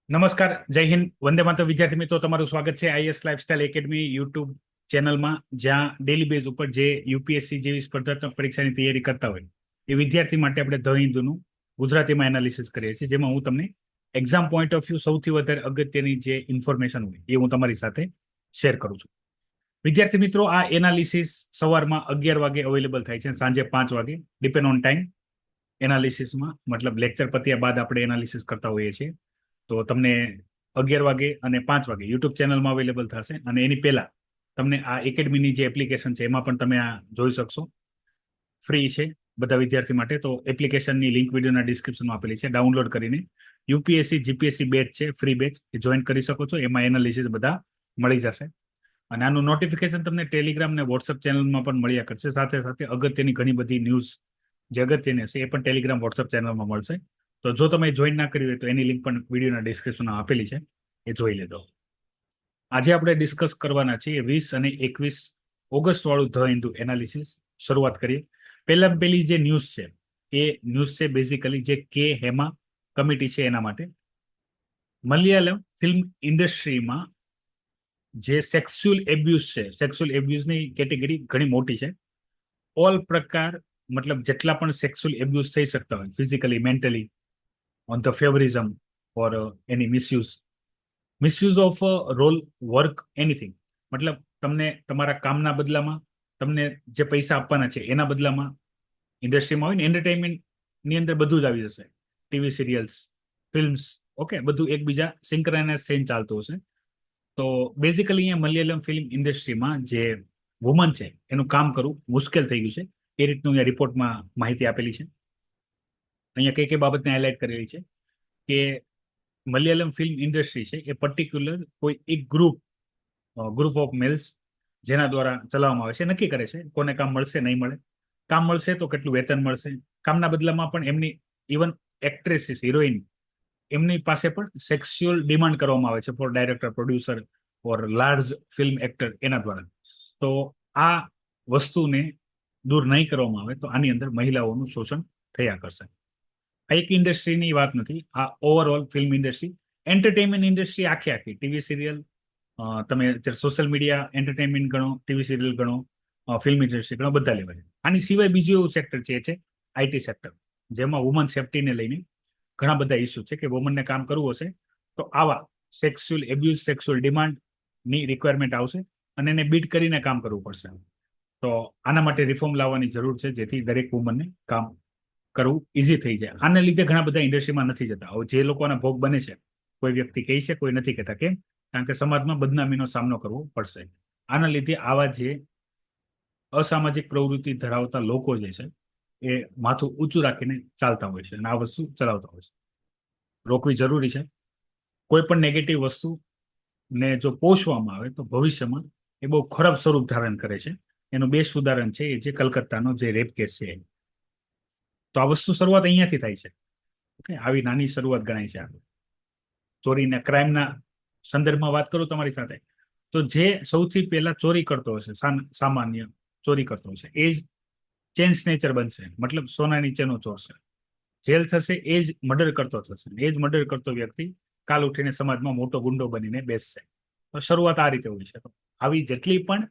નમસ્કાર, જય હિન્દ, વંદે માતરમ. વિદ્યાર્થી મિત્રો, તમારું સ્વાગત છે આઈએસ લાઇફસ્ટાઇલ એકેડમી યુટ્યુબ ચેનલમાં, જ્યાં ડેલી બેઝ ઉપર જે યુપીએસસી જેવી સ્પર્ધાત્મક પરીક્ષાની તૈયારી કરતા હોય એ વિદ્યાર્થી માટે આપણે ધ હિન્દુનું ગુજરાતીમાં એનાલિસિસ કરીએ છીએ, જેમાં હું તમને એક્ઝામ પોઈન્ટ ઓફ વ્યૂ સૌથી વધારે અગત્યની જે ઇન્ફોર્મેશન હોય એ હું તમારી સાથે શેર કરું છું. વિદ્યાર્થી મિત્રો, આ એનાલિસિસ સવારમાં 11 વાગે અવેલેબલ થાય છે, સાંજે 5 વાગે, ડિપેન્ડ ઓન ટાઈમ. એનાલિસિસમાં મતલબ લેક્ચર પત્યા બાદ આપણે એનાલિસિસ કરતા હોઈએ છીએ. તો તમને 11 વાગે અને 5 વાગે યુટ્યુબ ચેનલમાં અવેલેબલ થશે, અને એની પહેલા તમને આ એકેડમીની જે એપ્લિકેશન છે એમાં પણ તમે આ જોઈ શકશો. ફ્રી છે બધા વિદ્યાર્થી માટે. તો એપ્લિકેશનની લિંક વિડીયોના ડિસ્ક્રિપ્શનમાં આપેલી છે. ડાઉનલોડ કરીને યુપીએસસી જીપીએસસી બેચ છે, ફ્રી બેચ, એ જોઈન કરી શકો છો. એમાં એનાલિસિસ બધા મળી જશે. અને આનું નોટિફિકેશન તમને ટેલિગ્રામ ને વોટ્સઅપ ચેનલમાં પણ મળ્યા કરશે. સાથે સાથે અગત્યની ઘણી બધી ન્યૂઝ જે અગત્યની હશે એ પણ ટેલિગ્રામ વોટ્સઅપ ચેનલમાં મળશે. તો જો તમે જોઈન ના કરી હોય તો એની લિંક પણ વિડીયોના ડિસ્ક્રિપ્શનમાં આપેલી છે, એ જોઈ લેજો. આજે આપણે ડિસ્કસ કરવાના છીએ 20 અને 21 ઓગસ્ટ વાળું ધ હિન્દુ એનાલિસિસ. શરૂઆત કરીએ. પહેલી જે ન્યૂઝ છે એ ન્યૂઝ છે બેઝિકલી જે કે હેમા કમિટી છે એના માટે. મલયાલમ ફિલ્મ ઇન્ડસ્ટ્રીમાં જે સેક્સ્યુઅલ એબ્યુઝ છે, સેક્સ્યુઅલ એબ્યુઝની કેટેગરી ઘણી મોટી છે. ઓલ પ્રકાર, મતલબ જેટલા પણ સેક્સ્યુઅલ એબ્યુઝ થઈ શકતા હોય, physically, mentally, on the favouritism or any misuse of role, work, anything. મતલબ તમને તમારા કામના બદલામાં તમને જે પૈસા આપવાના છે એના બદલામાં ઇન્ડસ્ટ્રીમાં હોય ને, એન્ટરટેનમેન્ટની અંદર બધું જ આવી જશે. ટીવી સિરિયલ્સ, ફિલ્મ્સ, ઓકે, બધું એકબીજા સિંક્રનાઇઝ થઈને ચાલતું હશે. તો બેઝિકલી અહીંયા મલયાલમ ફિલ્મ ઇન્ડસ્ટ્રીમાં જે વુમન છે એનું કામ કરવું મુશ્કેલ થઈ ગયું છે. એ રીતનું અહીંયા રિપોર્ટમાં માહિતી આપેલી છે. અહીંયા કઈ કઈ બાબતને હાઇલાઇટ કરેલી છે કે મલયાલમ ફિલ્મ ઇન્ડસ્ટ્રી છે એ પર્ટિક્યુલર કોઈ એક ગ્રુપ ઓફ મેલ્સ જેના દ્વારા ચલાવવામાં આવે છે, નક્કી કરે છે કોને કામ મળશે, નહીં મળે. કામ મળશે તો કેટલું વેતન મળશે. કામના બદલામાં પણ એમની ઇવન એક્ટ્રેસીસ, હિરોઈન, એમની પાસે પણ સેક્સ્યુઅલ ડિમાન્ડ કરવામાં આવે છે ફોર ડાયરેક્ટર, પ્રોડ્યુસર ઓર લાર્જ ફિલ્મ એક્ટર એના દ્વારા. તો આ વસ્તુને દૂર નહીં કરવામાં આવે તો આની અંદર મહિલાઓનું શોષણ થયા કરશે. આ એક ઇન્ડસ્ટ્રીની વાત નથી, આ overall film industry, entertainment industry આખી ટીવી સિરિયલ, તમે અત્યારે સોશિયલ મીડિયા એન્ટરટેનમેન્ટ ગણો, ટીવી સિરિયલ ગણો, ફિલ્મ ઇન્ડસ્ટ્રી ગણો, બધા લેવલે. આની સિવાય બીજું એવું સેક્ટર છે આઈટી સેક્ટર, જેમાં વુમન સેફ્ટીને લઈને ઘણા બધા ઇસ્યુ છે કે વુમનને કામ કરવું હશે તો આવા સેક્સ્યુઅલ એબ્યુઝ, સેક્સ્યુઅલ ડિમાન્ડની રિક્વાયરમેન્ટ આવશે અને એને બીટ કરીને કામ કરવું પડશે. તો આના માટે રિફોર્મ લાવવાની જરૂર છે, જેથી દરેક વુમનને કામ કરવું ઇઝી થઈ જાય. આને લીધે ઘણા બધા ઇન્ડસ્ટ્રીમાં નથી જતા. હવે જે લોકોના ભોગ બને છે, કોઈ વ્યક્તિ કહે છે, કોઈ નથી કહેતા. કેમ? કારણ કે સમાજમાં બદનામીનો સામનો કરવો પડશે. આના લીધે આવા જે અસામાજિક પ્રવૃત્તિ ધરાવતા લોકો જે છે એ માથું ઊંચું રાખીને ચાલતા હોય છે અને આ વસ્તુ ચલાવતા હોય છે. રોકવી જરૂરી છે. કોઈ પણ નેગેટિવ વસ્તુ ને જો પોષવામાં આવે તો ભવિષ્યમાં એ બહુ ખરાબ સ્વરૂપ ધારણ કરે છે. એનું બેસ્ટ ઉદાહરણ છે એ જે કલકત્તાનો જે રેપ કેસ છે. તો આ વસ્તુ શરૂઆત અહીંયાથી થાય છે. ઓકે, આવી નાની શરૂઆત ગણાય છે. ચોરીના ક્રાઇમના સંદર્ભમાં વાત કરું તમારી સાથે, તો જે સૌથી પહેલા ચોરી કરતો હશે, સામાન્ય ચોરી કરતો હશે, એ જ ચેન સ્નેચર બનશે. મતલબ સોના નીચેનો ચોર છે. જેલ થશે એ જ મર્ડર કરતો થશે. એ જ મર્ડર કરતો વ્યક્તિ કાલ ઉઠીને સમાજમાં મોટો ગુંડો બનીને બેસશે. તો શરૂઆત આ રીતે હોય છે. તો આવી જેટલી પણ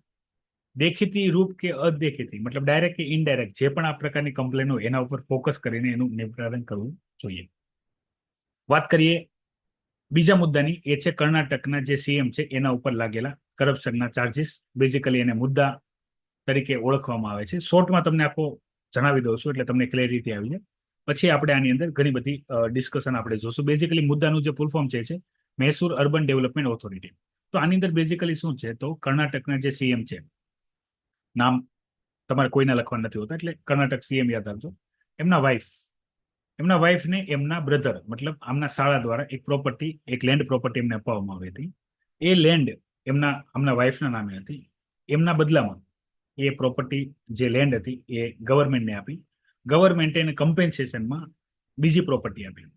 દેખીતી રૂપ કે અદેખીતી, મતલબ ડાયરેક્ટ કે ઇનડાયરેક્ટ, જે પણ આ પ્રકારની કમ્પ્લેન હોય એના ઉપર ફોકસ કરીને એનું નિવારણ કરવું જોઈએ. વાત કરીએ બીજા મુદ્દાની, એ છે કર્ણાટકના જે સીએમ છે એના ઉપર લાગેલા કરપ્શનના ચાર્જીસ. બેઝિકલી એને મુદ્દા તરીકે ઓળખવામાં આવે છે. શોર્ટમાં તમને આખો જણાવી દઉં છું એટલે તમને ક્લેરિટી આવી જાય. પછી આપણે આની અંદર ઘણી બધી ડિસ્કશન આપણે જોશું. બેઝિકલી મુદ્દાનું જે ફૂલ ફોર્મ છે મૈસૂર અર્બન ડેવલપમેન્ટ ઓથોરિટી. તો આની અંદર બેઝિકલી શું છે, તો કર્ણાટકના જે સીએમ છે, નામ તમારે કોઈને લખવા નથી હોતા એટલે કર્ણાટક સીએમ યાદ રાખજો. એમના વાઇફને એમના બ્રધર, મતલબ આમના શાળા દ્વારા એક લેન્ડ પ્રોપર્ટી એમને આપવામાં આવી હતી. એ લેન્ડ આમના વાઇફના નામે હતી. એમના બદલામાં એ પ્રોપર્ટી, જે લેન્ડ હતી, એ ગવર્મેન્ટને આપી. ગવર્મેન્ટે એને કમ્પેન્સેશનમાં બીજી પ્રોપર્ટી આપી.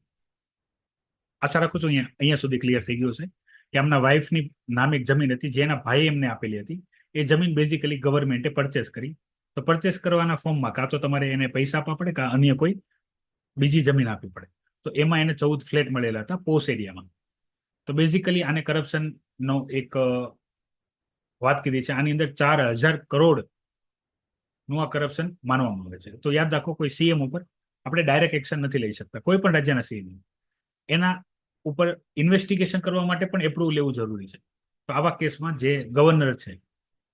આશા રાખું છું અહીંયા સુધી ક્લિયર થઈ ગયું છે કે આમના વાઇફની નામે એક જમીન હતી જે એના ભાઈ એમને આપેલી હતી. એ જમીન બેઝિકલી ગવર્મેન્ટે પરચેસ કરી. તો પરચેસ કરવાના ફોર્મમાં કાં તો તમારે એને પૈસા આપવા પડે, કાં અન્ય કોઈ બીજી જમીન આપવી પડે. તો એમાં એને 14 ફ્લેટ મળેલા હતા પોશ એરિયામાં. તો બેઝિકલી આને કરપ્શન નો એક વાત કરી છે. આની અંદર 4,000 કરોડ નું આ કરપ્શન માનવામાં આવે છે. તો યાદ રાખો, કોઈ સીએમ ઉપર આપણે ડાયરેક્ટ એક્શન નથી લઈ શકતા, કોઈ પણ રાજ્યના સીએમ. એના ઉપર ઇન્વેસ્ટિગેશન કરવા માટે પણ એપ્રુવલ લેવું જરૂરી છે. તો આવા કેસમાં જે ગવર્નર છે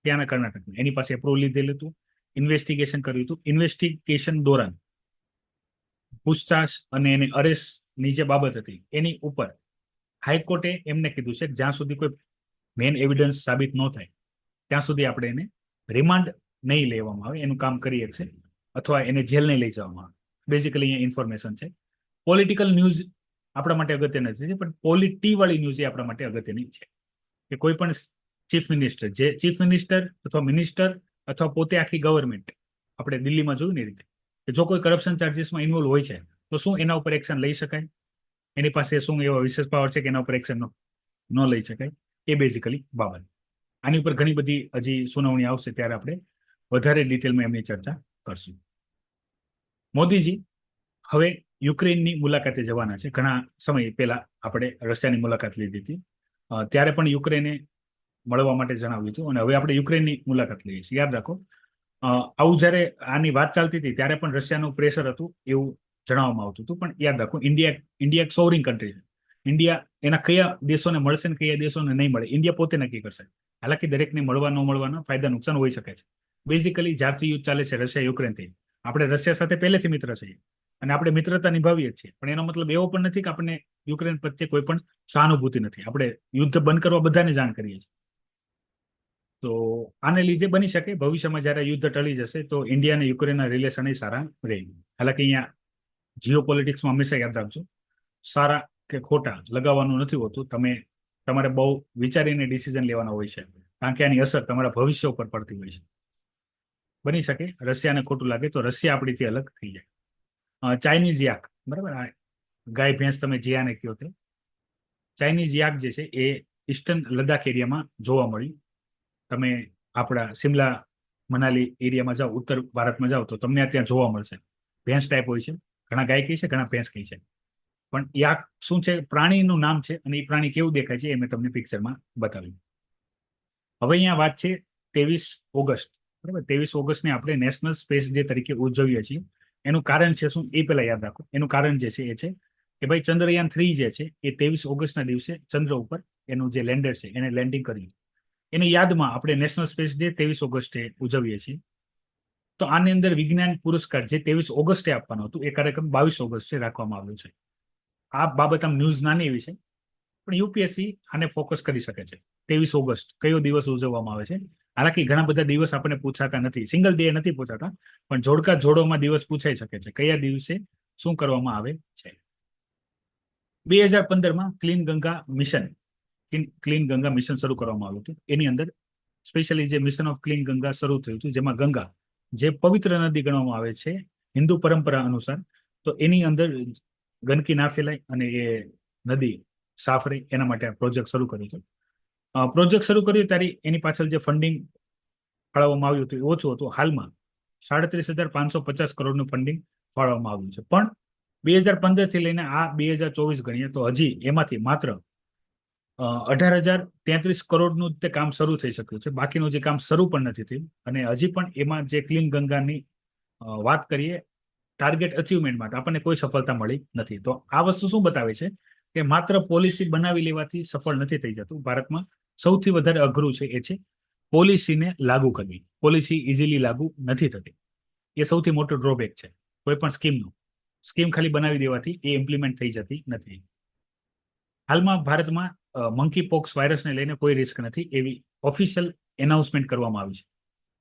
ત્યાંના કર્ણાટકના, એની પાસે એપ્રુવલ લીધેલું હતું, ઇન્વેસ્ટિગેશન કર્યું હતું. ઇન્વેસ્ટિગેશન દોરાન પૂછતાછ અને એની અરેસ્ટની જે બાબત હતી એની ઉપર હાઈકોર્ટે એમને કીધું છે કે જ્યાં સુધી કોઈ મેઇન એવિડન્સ સાબિત ન થાય ત્યાં સુધી આપણે એને રિમાન્ડ નહીં લેવામાં આવે, એનું કામ કરીએ છે, અથવા એને જેલ નહીં લઈ જવામાં આવે. બેઝિકલી અહીંયા ઇન્ફોર્મેશન છે. પોલિટિકલ ન્યૂઝ આપણા માટે અગત્યની નથી, પણ પોલિટી વાળી ન્યૂઝ એ આપણા માટે અગત્યની છે. કે કોઈ પણ ચીફ મિનિસ્ટર અથવા મિનિસ્ટર અથવા પોતે આખી ગવર્મેન્ટ, આપણે દિલ્હીમાં જોયું ને રીતે, કે જો કોઈ કરપ્શન ચાર્જીસમાં ઇન્વોલ્વ હોય છે તો શું એના ઉપર એક્શન લઈ શકાય, એની પાસે શું એવા વિશેષ પાવર છે કે એના ઉપર એક્શન ન લઈ શકાય, એ બેઝિકલી બાબત. આની ઉપર ઘણી બધી હજી સુનાવણી આવશે ત્યારે આપણે વધારે ડિટેલમાં એમની ચર્ચા કરશું. મોદીજી હવે યુક્રેનની મુલાકાતે જવાના છે. ઘણા સમય પહેલા આપણે રશિયાની મુલાકાત લીધી હતી, ત્યારે પણ યુક્રેને મળવા માટે જણાવ્યું હતું, અને હવે આપણે યુક્રેનની મુલાકાત લઈએ છીએ. યાદ રાખો, આવું જ્યારે આની વાત ચાલતી હતી ત્યારે પણ રશિયાનું પ્રેશર હતું એવું જણાવવામાં આવતું હતું. પણ યાદ રાખો, ઇન્ડિયા એક સોવરિંગ કન્ટ્રી છે. ઇન્ડિયા એના કયા દેશોને મળશે ને કયા દેશોને નહીં મળે, ઇન્ડિયા પોતે નક્કી કરશે. હાલાકી દરેકને મળવા ન મળવાના ફાયદા નુકસાન હોઈ શકે છે. બેઝિકલી જ્યારથી યુદ્ધ ચાલે છે રશિયા યુક્રેનથી, આપણે રશિયા સાથે પહેલેથી મિત્ર છીએ અને આપણે મિત્રતા નિભાવીએ છીએ. પણ એનો મતલબ એવો પણ નથી કે આપણને યુક્રેન પ્રત્યે કોઈ પણ સહાનુભૂતિ નથી. આપણે યુદ્ધ બંધ કરવા બધાને જાણ કરીએ છીએ. તો આને લીધે બની શકે ભવિષ્યમાં જ્યારે યુદ્ધ ટળી જશે તો ઇન્ડિયા અને યુક્રેનના રિલેશન સારા રહે. હાલાકી અહીંયા જીઓ પોલિટિક્સમાં હંમેશા યાદ રાખજો, સારા કે ખોટા લગાવવાનું નથી હોતું. તમારે બહુ વિચારીને ડિસિઝન લેવાના હોય છે, કારણ કે આની અસર તમારા ભવિષ્ય ઉપર પડતી હોય છે. બની શકે રશિયાને ખોટું લાગે તો રશિયા આપણીથી અલગ થઈ જાય. ચાઇનીઝ યાક, બરાબર, ગાય ભેંસ તમે જીયાને કહો તે ચાઇનીઝ યાક જે છે એ ઈસ્ટર્ન લદ્દાખ એરિયામાં જોવા મળ્યું. તમે આપણા શિમલા મનાલી એરિયામાં જાઓ, ઉત્તર ભારતમાં જાઓ તો તમને ત્યાં જોવા મળશે. ભેંસ ટાઈપ હોય છે, ઘણા ગાય કહી છે, ઘણા ભેંસ કહી છે. પણ યાક શું છે, પ્રાણીનું નામ છે, અને એ પ્રાણી કેવું દેખાય છે એ મેં તમને પિક્ચરમાં બતાવ્યું. હવે અહીંયા વાત છે 23 ઓગસ્ટ, બરાબર. 23 ઓગસ્ટને આપણે નેશનલ સ્પેસ ડે તરીકે ઉજવીએ છીએ. એનું કારણ છે શું એ પહેલા યાદ રાખો. એનું કારણ જે છે એ છે કે ભાઈ ચંદ્રયાન-3 જે છે એ 23 ઓગસ્ટના દિવસે ચંદ્ર ઉપર એનું જે લેન્ડર છે એને લેન્ડિંગ કર્યું. એની યાદમાં આપણે નેશનલ સ્પેસ ડે 23 ઓગસ્ટે ઉજવીએ છીએ. તો આની અંદર વિજ્ઞાન પુરસ્કાર જે 23 ઓગસ્ટે આપવાનો હતો એ કાર્યક્રમ 22 ઓગસ્ટે રાખવામાં આવ્યો છે. આ બાબત આમ ન્યૂઝ નાની એવી છે, પણ યુપીએસસી આને ફોકસ કરી શકે છે. 23 ઓગસ્ટ કયો દિવસ ઉજવવામાં આવે છે. હાલાકી ઘણા બધા દિવસ આપણને પૂછાતા નથી, સિંગલ ડે નથી પૂછાતા, પણ જોડકા જોડોમાં દિવસ પૂછાઈ શકે છે કયા દિવસે શું કરવામાં આવે છે. 2015માં ક્લીન ગંગા મિશન શરૂ કરવામાં આવ્યું હતું. એની અંદર સ્પેશિયલી જે મિશન ઓફ ક્લીન ગંગા શરૂ થયું હતું, જેમાં ગંગા જે પવિત્ર નદી ગણવામાં આવે છે હિન્દુ પરંપરા અનુસાર, તો એની અંદર ગંદકી ના ફેલાય અને એ નદી સાફ રહે એના માટે આ પ્રોજેક્ટ શરૂ કર્યું છે. પ્રોજેક્ટ શરૂ કર્યું ત્યારે એની પાછળ જે ફંડિંગ ફાળવવામાં આવ્યું હતું એ ઓછું હતું. હાલમાં 37,550 કરોડનું ફંડિંગ ફાળવવામાં આવ્યું છે. પણ 2015 થી લઈને આ 2024 ગણીએ તો હજી એમાંથી માત્ર 18,033 કરોડનું તે કામ શરૂ થઈ શક્યું છે. બાકીનું જે કામ શરૂ પણ નથી થયું, અને હજી પણ એમાં જે ક્લીન ગંગાની વાત કરીએ ટાર્ગેટ અચીવમેન્ટ માટે આપણને કોઈ સફળતા મળી નથી. તો આ વસ્તુ શું બતાવે છે કે માત્ર પોલિસી બનાવી લેવાથી સફળ નથી થઈ જતું. ભારતમાં સૌથી વધારે અઘરું છે એ છે પોલિસીને લાગુ કરવી. પોલિસી ઇઝીલી લાગુ નથી થતી, એ સૌથી મોટો ડ્રોબેક છે કોઈ પણ સ્કીમ ખાલી બનાવી દેવાથી એ ઇમ્પ્લિમેન્ટ થઈ જતી નથી. હાલમાં ભારતમાં મંકી પોક્સ વાયરસને લઈને કોઈ રિસ્ક નથી એવી ઓફિશિયલ એનાઉન્સમેન્ટ કરવામાં આવી છે.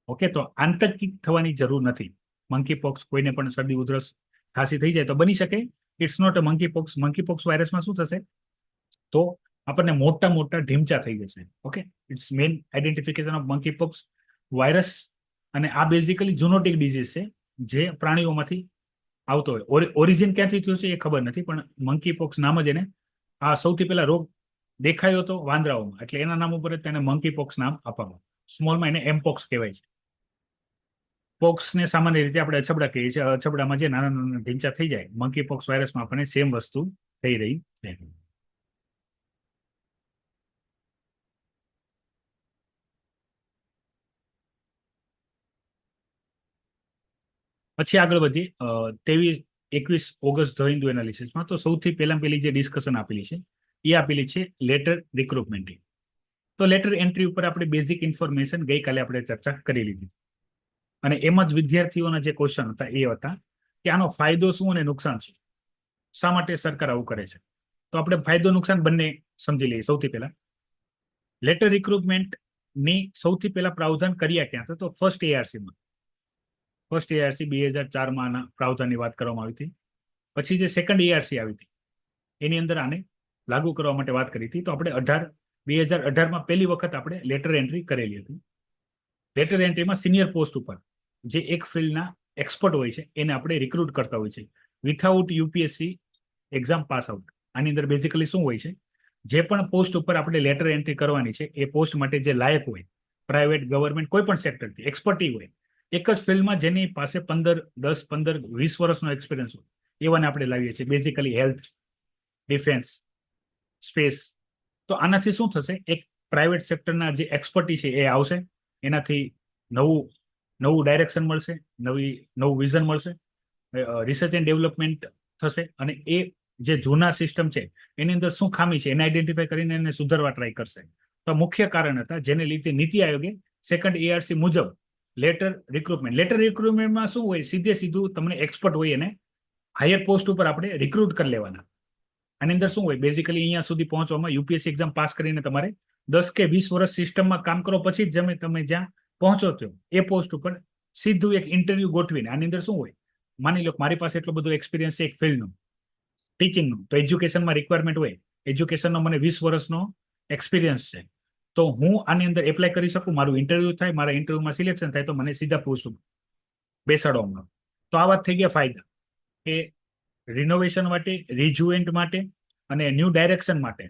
ઓકે, તો આતંકિત થવાની જરૂર નથી. મંકી પોક્સ કોઈને પણ શરદી ઉધરસ ખાંસી થઈ જાય તો બની શકે it's not a monkeypox. Monkeypox વાયરસમાં શું થશે તો આપણને મોટા ઢીમચા થઈ જશે. Okay, it's main identification of monkeypox virus. અને આ બેઝિકલી ઝૂનોટિક ડિઝીઝ છે જે પ્રાણીઓમાંથી આવતો હોય. ઓરિજિન ક્યાંથી થયું છે એ ખબર નથી, પણ મંકી પોક્સ નામ જ એને આ સૌથી પહેલા રોગ દેખાયો હતો વાંદરાઓમાં, એટલે એના નામ ઉપર તેને મંકી પોક્સ નામ આપવામાં. સ્મોલમાં એને એમપોક્સ કહેવાય છે. પોક્સને સામાન્ય રીતે આપણે અછબડા કહીએ છીએ. અછબડામાં જે નાના ઢીંચા થઈ જાય, મંકી પોક્સ વાયરસમાં આપણને સેમ વસ્તુ થઈ રહી છે. પછી આગળ વધીએ 23-21 ઓગસ્ટ ધ હિન્દુ એનાલિસિસમાં. તો સૌથી પહેલી જે ડિસ્કશન આપેલી છે એ આપેલી છે લેટર રિક્રુટમેન્ટ. તો લેટર એન્ટ્રી ઉપર આપણે બેઝિક ઇન્ફોર્મેશન ગઈકાલે આપણે ચર્ચા કરી લીધી, અને એમાં જ વિદ્યાર્થીઓના જે ક્વેશ્ચન હતા એ હતા કે આનો ફાયદો શું અને નુકસાન શું, શા માટે સરકાર આવું કરે છે. તો આપણે ફાયદો નુકસાન બંને સમજી લઈએ. સૌથી પહેલા લેટર રિક્રુટમેન્ટ ની સૌથી પહેલા પ્રાવધાન કર્યા ક્યાં હતા, તો ફર્સ્ટ એઆરસી 2004માં આના પ્રાવધાનની વાત કરવામાં આવી હતી. પછી જે સેકન્ડ એઆરસી આવી હતી એની અંદર આને લાગુ કરવા માટે વાત કરી હતી. તો આપણે 2018માં પહેલી વખત આપણે લેટર એન્ટ્રી કરેલી હતી. લેટર એન્ટ્રીમાં સિનિયર પોસ્ટ ઉપર જે એક ફિલ્ડના એક્સપર્ટ હોય છે એને આપણે રિક્રુટ કરતા હોય છે without UPSC exam pass out. આની અંદર બેઝિકલી શું હોય છે, જે પણ પોસ્ટ ઉપર આપણે લેટર એન્ટ્રી કરવાની છે એ પોસ્ટ માટે જે લાયક હોય, પ્રાઇવેટ ગવર્મેન્ટ કોઈ પણ સેક્ટરથી એક્સપર્ટી હોય, એક જ ફિલ્ડમાં જેની પાસે 10, 15, 20 વર્ષનો એક્સપિરિયન્સ હોય એવાને આપણે લાવીએ છીએ. Basically health, defence, space. તો આનાથી શું થશે, એક પ્રાઇવેટ સેક્ટરના જે એક્સપર્ટી છે એ આવશે, એનાથી નવું ડાયરેક્શન મળશે, નવું વિઝન મળશે, રિસર્ચ એન્ડ ડેવલપમેન્ટ થશે, અને એ જે જૂના સિસ્ટમ છે એની અંદર શું ખામી છે એને આઈડેન્ટિફાઈ કરીને એને સુધારવા ટ્રાય કરશે. તો મુખ્ય કારણ હતા જેને લીધે નીતિ આયોગે સેકન્ડ એઆરસી મુજબ લેટર રિક્રુટમેન્ટમાં શું હોય, સીધું તમને એક્સપર્ટ હોય એને હાયર પોસ્ટ ઉપર આપણે રિક્રુટ કરી લેવાના. આની અંદર શું હોય, બેઝિકલી અહીંયા સુધી પહોંચવામાં યુપીએસસી એક્ઝામ પાસ કરીને તમારે 10 કે 20 વર્ષ સિસ્ટમમાં કામ કરો પછી જ તમે જ્યાં પહોંચો છો એ પોસ્ટ ઉપર સીધું એક ઇન્ટરવ્યુ ગોઠવીને. આની અંદર શું હોય, માની લો મારી પાસે એટલો બધો એક્સપિરિયન્સ છે એક ફિલ્ડનો, ટીચિંગનો, તો એજ્યુકેશનમાં રિક્વાયરમેન્ટ હોય, એજ્યુકેશનનો મને 20 વર્ષનો એક્સપિરિયન્સ છે, તો હું આની અંદર એપ્લાય કરી શકું, મારું ઇન્ટરવ્યુ થાય, મારા ઇન્ટરવ્યુમાં સિલેક્શન થાય તો મને સીધા પોસ્ટ બેસાડવામાં. તો આ વાત થઈ ગયા ફાયદા, કે રિનોવેશન માટે, રિજુએન્ટ માટે અને ન્યૂ ડાયરેક્શન માટે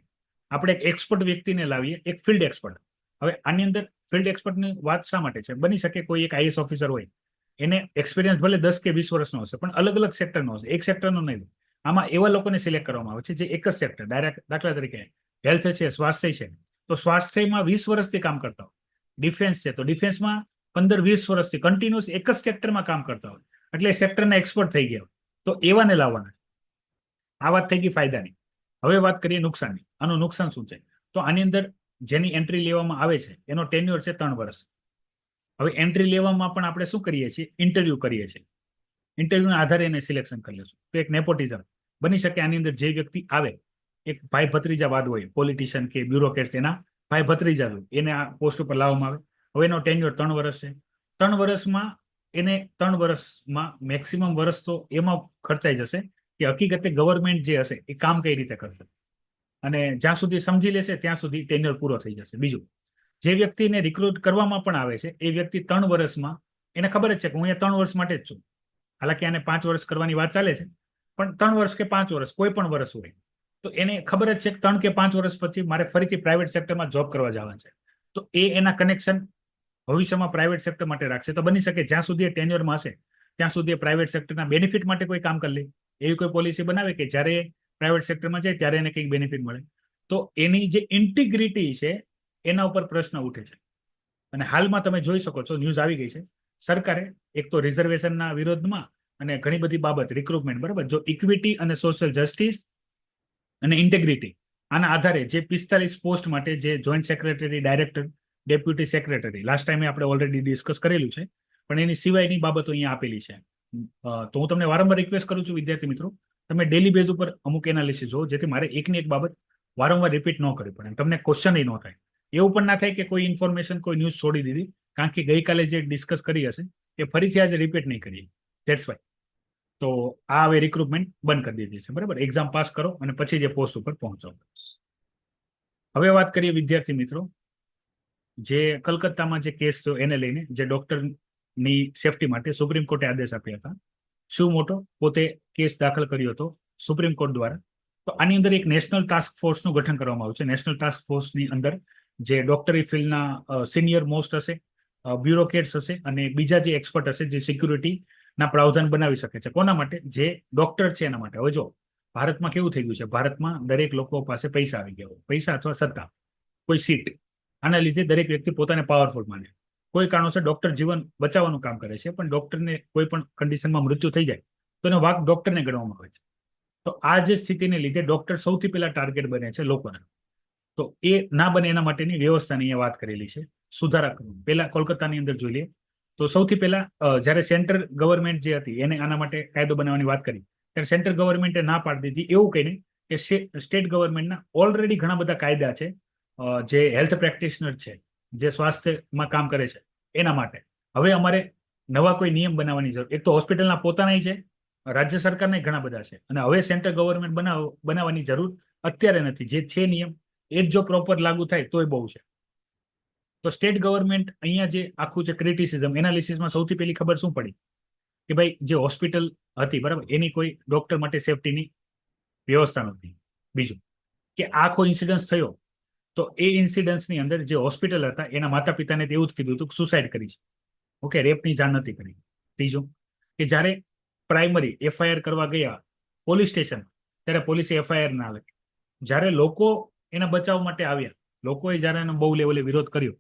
આપણે એક એક્સપર્ટ વ્યક્તિને લાવીએ, એક ફિલ્ડ એક્સપર્ટ. હવે આની અંદર ફિલ્ડ એક્સપર્ટની વાત શા માટે છે, બની શકે કોઈ એક આઈએસ ઓફિસર હોય, એને એક્સપિરિયન્સ ભલે 10 કે 20 વર્ષનો હશે પણ અલગ અલગ સેક્ટરનો હશે, એક સેક્ટરનો નહીં. આમાં એવા લોકોને સિલેક્ટ કરવામાં આવે છે જે એક જ સેક્ટર, દાખલા તરીકે હેલ્થ છે, સ્વાસ્થ્ય છે, તો સ્વાસ્થ્યમાં 20 વર્ષથી કામ કરતા હોય, ડિફેન્સ છે તો ડિફેન્સમાં 15-20 વર્ષથી કન્ટિન્યુઅસ એક જ સેક્ટરમાં કામ કરતા હોય, એટલે સેક્ટરના એક્સપર્ટ થઈ ગયા હોય, તો એવાને લાવવાના. આ વાત થઈ ગઈ ફાયદાની. હવે વાત કરીએ નુકસાનની. આનું નુકસાન શું છે, તો આની અંદર જેની એન્ટ્રી લેવામાં આવે છે એનો ટેન્યુઅર છે 3 વર્ષ. હવે એન્ટ્રી લેવામાં પણ આપણે શું કરીએ છીએ, ઇન્ટરવ્યુ કરીએ છીએ. ઇન્ટરવ્યુના આધારે એને સિલેક્શન કરી લેશું. તો એક નેપોટિઝમ બની શકે. આની અંદર જે વ્યક્તિ આવે, એક ભાઈ ભત્રીજાવાદ હોય, પોલિટિશિયન કે બ્યુરોક્રેટ્સ એના ભાઈ ભત્રીજા હોય, એને આ પોસ્ટ ઉપર લાવવામાં આવે. હવે એનો ટેન્યુઅર 3 વર્ષ છે. 3 વર્ષમાં એને 3 વર્ષમાં મેક્સિમમ વર્ષ તો એમાં ખર્ચાઈ જશે કે હકીકતે ગવર્મેન્ટ જે હશે એ કામ કઈ રીતે કરશે, અને જ્યાં સુધી સમજી લેશે ત્યાં સુધી ટેન્યુઅર પૂરો થઈ જશે. બીજું, જે વ્યક્તિને રિક્રુટ કરવામાં પણ આવે છે એ વ્યક્તિ 3 વર્ષમાં એને ખબર જ છે કે હું અહીંયા 3 વર્ષ માટે જ છું. હાલાકી આને 5 વર્ષ કરવાની વાત ચાલે છે, પણ 3 વર્ષ કે 5 વર્ષ કોઈ પણ વર્ષ હોય તો એને ખબર જ છે કે 3 કે 5 વર્ષ પછી મારે ફરીથી પ્રાઇવેટ સેક્ટરમાં જોબ કરવા જવાનું છે. તો એ એના કનેક્શન ભવિષ્યમાં પ્રાઇવેટ સેક્ટર માટે રાખશે. તો બની શકે જ્યાં સુધી એ ટેન્યુઅરમાં હશે ત્યાં સુધી પ્રાઇવેટ સેક્ટરના બેનિફિટ માટે કોઈ કામ કરી લે, એવી કોઈ પોલિસી બનાવે કે જ્યારે પ્રાઇવેટ સેક્ટરમાં જાય ત્યારે એને કંઈક બેનિફિટ મળે. તો એની જે ઇન્ટિગ્રિટી છે એના ઉપર પ્રશ્ન ઉઠે છે. અને હાલમાં તમે જોઈ શકો છો, ન્યૂઝ આવી ગઈ છે, સરકારે એક તો રિઝર્વેશનના વિરોધમાં અને ઘણી બધી બાબત રિક્રુટમેન્ટ, બરાબર, જો ઇક્વિટી અને સોશિયલ જસ્ટિસ અને ઇન્ટેગ્રિટી આના આધારે જે 45 પોસ્ટ માટે જે joint secretary, director, deputy secretary, last ટાઈમે આપણે ઓલરેડી ડિસ્કસ કરેલું છે, પણ એની સિવાયની બાબતો અહીંયા આપેલી છે. તો હું તમને વારંવાર રિક્વેસ્ટ કરું છું વિદ્યાર્થી મિત્રો, તમે ડેલી બેઝ ઉપર અમુક એનાલિસિસ જો, જેથી મારે એકની એક બાબત વારંવાર રિપીટ ન કરવી પડે, તમને ક્વેશ્ચન ન થાય. એવું પણ ના થાય કે કોઈ ઇન્ફોર્મેશન, કોઈ ન્યૂઝ છોડી દીધી, કારણ કે ગઈકાલે જે ડિસ્કસ કરી હશે એ ફરીથી આજે રિપીટ નહીં કરીએ. That's why. તો આ હવે રિક્રુટમેન્ટ બંધ કરી દીધી છે, બરાબર. એક્ઝામ પાસ કરો અને પછી જે પોસ્ટ ઉપર પહોંચો. હવે વાત કરીએ વિદ્યાર્થી મિત્રો, જે કલકત્તામાં જે કેસ થયો એને લઈને, જે ડોક્ટરની સેફટી માટે સુપ્રીમ કોર્ટે આદેશ આપ્યા હતા. શું મોટો પોતે કેસ દાખલ કર્યો હતો સુપ્રીમ કોર્ટ દ્વારા. તો આની અંદર એક નેશનલ ટાસ્ક ફોર્સનું ગઠન કરવામાં આવ્યું છે. નેશનલ ટાસ્ક ફોર્સની અંદર જે ડોક્ટરી ફિલ્ડના સિનિયર મોસ્ટ હશે, બ્યુરોક્રેટ્સ હશે, અને બીજા જે એક્સપર્ટ હશે જે સિક્યુરિટીના પ્રાવધાન બનાવી શકે છે. કોના માટે? જે ડોક્ટર છે એના માટે. હવે જો ભારતમાં કેવું થઈ ગયું છે, ભારતમાં દરેક લોકો પાસે પૈસા આવી ગયા હોય, પૈસા અથવા સત્તા, કોઈ સીટ, આના લીધે દરેક વ્યક્તિ પોતાને પાવરફુલ માને. કોઈ કારણોસર ડોક્ટર જીવન બચાવવાનું કામ કરે છે, પણ ડોક્ટરને કોઈ પણ કન્ડિશનમાં મૃત્યુ થઈ જાય તો એનો વાંક ડોક્ટરને ગણવામાં આવે છે. તો આ જે સ્થિતિને લીધે ડોક્ટર સૌથી પહેલા ટાર્ગેટ બને છે લોકોના. તો એ ના બને એના માટેની વ્યવસ્થાની અહીંયા વાત કરેલી છે. સુધારા કરવું પહેલા કોલકાતાની અંદર જોઈ લઈએ તો સૌથી પહેલા જ્યારે સેન્ટ્રલ ગવર્મેન્ટ જે હતી એને આના માટે કાયદો બનાવવાની વાત કરી ત્યારે સેન્ટ્રલ ગવર્મેન્ટે ના પાડી દીધી એવું કહીને કે સ્ટેટ ગવર્મેન્ટના ઓલરેડી ઘણા બધા કાયદા છે જે હેલ્થ પ્રેક્ટિશનર છે, જે સ્વાસ્થ્યમાં કામ કરે છે એના માટે. હવે અમારે નવા કોઈ નિયમ બનાવવાની જરૂર, એક તો હોસ્પિટલના પોતાના છે, રાજ્ય સરકારના ઘણા બધા છે, અને હવે સેન્ટ્રલ ગવર્મેન્ટ બનાવવાની જરૂર અત્યારે નથી. જે છે નિયમ એ જ જો પ્રોપર લાગુ થાય તોય બહુ છે. તો સ્ટેટ ગવર્મેન્ટ અહીંયા જે આખું છે ક્રિટિસિઝમ એનાલિસિસમાં સૌથી પહેલી ખબર શું પડી કે ભાઈ જે હોસ્પિટલ હતી બરાબર એની કોઈ ડોક્ટર માટે સેફટીની વ્યવસ્થા નહોતી. બીજું કે આખો ઇન્સિડન્સ થયો તો એ ઇન્સિડન્સની અંદર જે હોસ્પિટલ હતા એના માતા પિતાને એવું જ કીધું હતું કે સુસાઇડ કરી છે. ઓકે, રેપની જાણ નથી કરી. ત્રીજું કે જ્યારે પ્રાઇમરી એફઆઈઆર કરવા ગયા પોલીસ સ્ટેશન ત્યારે પોલીસે એફઆઈઆર ના લખી. જ્યારે લોકો એના બચાવ માટે આવ્યા, લોકોએ જ્યારે એનો બહુ લેવલે વિરોધ કર્યો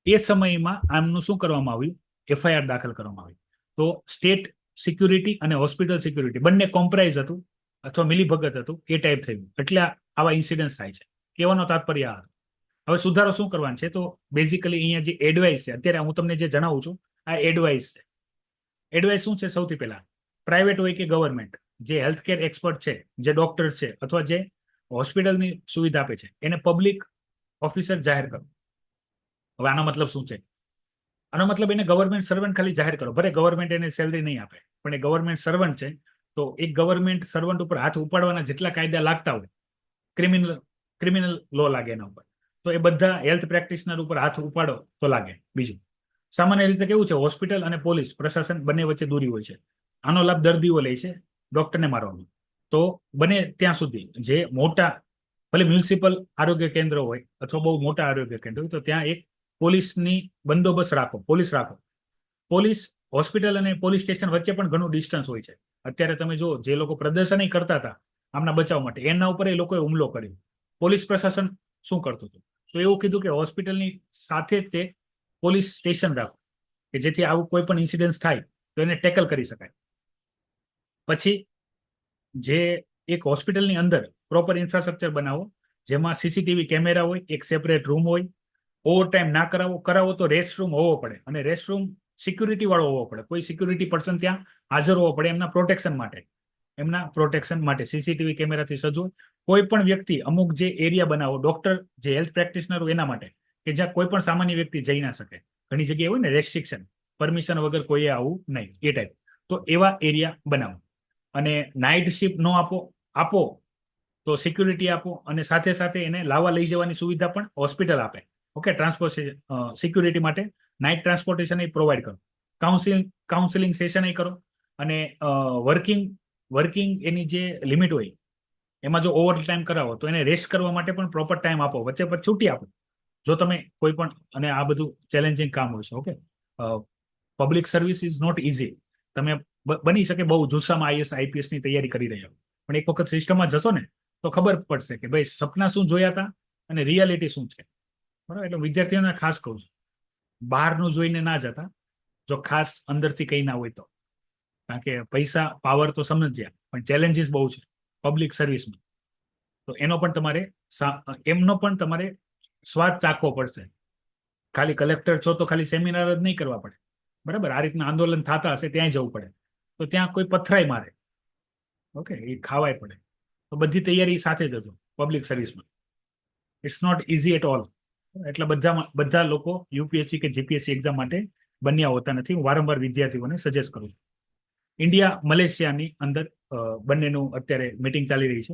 એ સમયમાં આમનું શું કરવામાં આવ્યું, એફઆઈઆર દાખલ કરવામાં આવી. તો સ્ટેટ સિક્યુરિટી અને હોસ્પિટલ સિક્યુરિટી બંને કોમ્પ્રાઇઝ હતું અથવા મિલીભગત હતું એ ટાઈપ થયું, એટલે આવા ઇન્સિડન્સ થાય છે. કહેવાનો તાત્પર્ય આ. હવે સુધારો શું કરવાનો છે તો બેઝિકલી અહીંયા જે એડવાઇસ છે અત્યારે હું તમને જે જણાવું છું આ એડવાઇસ છે. એડવાઇસ શું છે? સૌથી પહેલા પ્રાઇવેટ હોય કે ગવર્મેન્ટ, જે હેલ્થકેર એક્સપર્ટ છે, જે ડોક્ટર્સ છે અથવા જે હોસ્પિટલની સુવિધા આપે છે એને પબ્લિક ઓફિસર જાહેર કરો. હવે આનો મતલબ શું છે? આનો મતલબ એને ગવર્મેન્ટ સર્વન્ટ ખાલી જાહેર કરો. ભલે ગવર્મેન્ટ એને સેલરી નહીં આપે પણ એ ગવર્મેન્ટ સર્વન્ટ છે, તો એક ગવર્મેન્ટ સર્વન્ટ ઉપર હાથ ઉપાડવાના જેટલા કાયદા લાગતા હોય, ક્રિમિનલ લો લાગે એના ઉપર, તો એ બધા હેલ્થ પ્રેક્ટિશનર ઉપર હાથ ઉપાડો તો લાગે. બીજું, સામાન્ય રીતે કેવું છે, હોસ્પિટલ અને પોલીસ પ્રશાસન બંને વચ્ચે દૂરી હોય છે. આનો લાભ દર્દીઓ લે છે ડોક્ટરને મારવાનો. તો બને ત્યાં સુધી જે મોટા, ભલે મ્યુનિસિપલ આરોગ્ય કેન્દ્ર હોય અથવા બહુ મોટા આરોગ્ય કેન્દ્ર હોય, તો ત્યાં એક પોલીસની બંદોબસ્ત રાખો, પોલીસ રાખો. પોલીસ હોસ્પિટલ અને પોલીસ સ્ટેશન વચ્ચે પણ ઘણું ડિસ્ટન્સ હોય છે. અત્યારે તમે જુઓ, જે લોકો પ્રદર્શન કરતા હતા આમના બચાવ માટે, એના ઉપર એ લોકોએ હુમલો કર્યો. પોલીસ પ્રશાસન શું કરતું હતું? તો એવું કીધું કે હોસ્પિટલની સાથે જ તે પોલીસ સ્ટેશન રાખો કે જેથી આવું કોઈ પણ ઇન્સિડન્સ થાય તો એને ટેકલ કરી શકાય. પછી જે એક હોસ્પિટલની અંદર પ્રોપર ઇન્ફ્રાસ્ટ્રક્ચર બનાવો, જેમાં સીસીટીવી કેમેરા હોય, એક સેપરેટ રૂમ હોય. ઓવર ટાઈમ ના કરાવો તો રેસ્ટ રૂમ હોવો પડે, અને રેસ્ટ રૂમ સિક્યુરિટી વાળો હોવો પડે. કોઈ સિક્યુરિટી પર્સન ત્યાં હાજર હોવો પડે એમના પ્રોટેક્શન માટે સીસીટીવી કેમેરાથી સજ્જ. કોઈ પણ વ્યક્તિ, અમુક જે એરિયા બનાવો, ડોક્ટર જે હેલ્થ પ્રેક્ટિશનર હોય એના માટે, કે જ્યાં કોઈ પણ સામાન્ય વ્યક્તિ જઈ ના શકે. ઘણી જગ્યાએ હોય ને રેસ્ટ્રિક્શન, પરમિશન વગર કોઈએ આવું નહીં, એ ટાઈપ. તો એવા એરિયા બનાવો. અને નાઇટ શિફ્ટ નો આપો તો સિક્યુરિટી આપો, અને સાથે સાથે એને લાવવા લઈ જવાની સુવિધા પણ હોસ્પિટલ આપે. ઓકે, ટ્રાન્સપોર્ટેશન સિક્યુરિટી માટે નાઇટ ટ્રાન્સપોર્ટેશન એ પ્રોવાઈડ કરો. કાઉન્સિલિંગ સેશન એ કરો. અને વર્કિંગ એની જે લિમિટ હોય એમાં જો ઓવર ટાઈમ કરાવો તો એને રેસ્ટ કરવા માટે પણ પ્રોપર ટાઈમ આપો, વચ્ચે પછી છૂટી આપો જો તમે કોઈ પણ. અને આ બધું ચેલેન્જિંગ કામ હોય છે. Okay, public service is not easy. તમે બની શકે બહુ જુસ્સામાં આઈએસ આઈપીએસ ની તૈયારી કરી રહ્યા, પણ એક વખત સિસ્ટમમાં જશો ને તો ખબર પડશે કે ભાઈ સપના શું જોયા હતા અને રિયાલિટી શું છે. બરાબર? એટલે વિદ્યાર્થીઓને ખાસ કહું છું, બહારનું જોઈને ના જતા, જો ખાસ અંદરથી કંઈ ના હોય તો. કારણ કે પૈસા પાવર તો સમજ્યા, પણ ચેલેન્જીસ બહુ છે પબ્લિક સર્વિસમાં. તો એમનો પણ તમારે સ્વાદ ચાખવો પડશે. ખાલી કલેક્ટર છો તો ખાલી સેમિનાર જ નહીં કરવા પડે. બરાબર? આ રીતના આંદોલન થતા હશે ત્યાં જવું પડે, તો ત્યાં કોઈ પથરાય મારે, ઓકે, એ ખાવાય પડે. તો બધી તૈયારી સાથે જજો પબ્લિક સર્વિસમાં. It's not easy at all. એટલે બધા લોકો યુપીએસસી કે જીપીએસસી એક્ઝામ માટે બન્યા હોતા નથી. હું વારંવાર વિદ્યાર્થીઓને સજેસ્ટ કરું છું. ઇન્ડિયા મલેશિયાની અંદર બંનેનું અત્યારે મિટિંગ ચાલી રહી છે.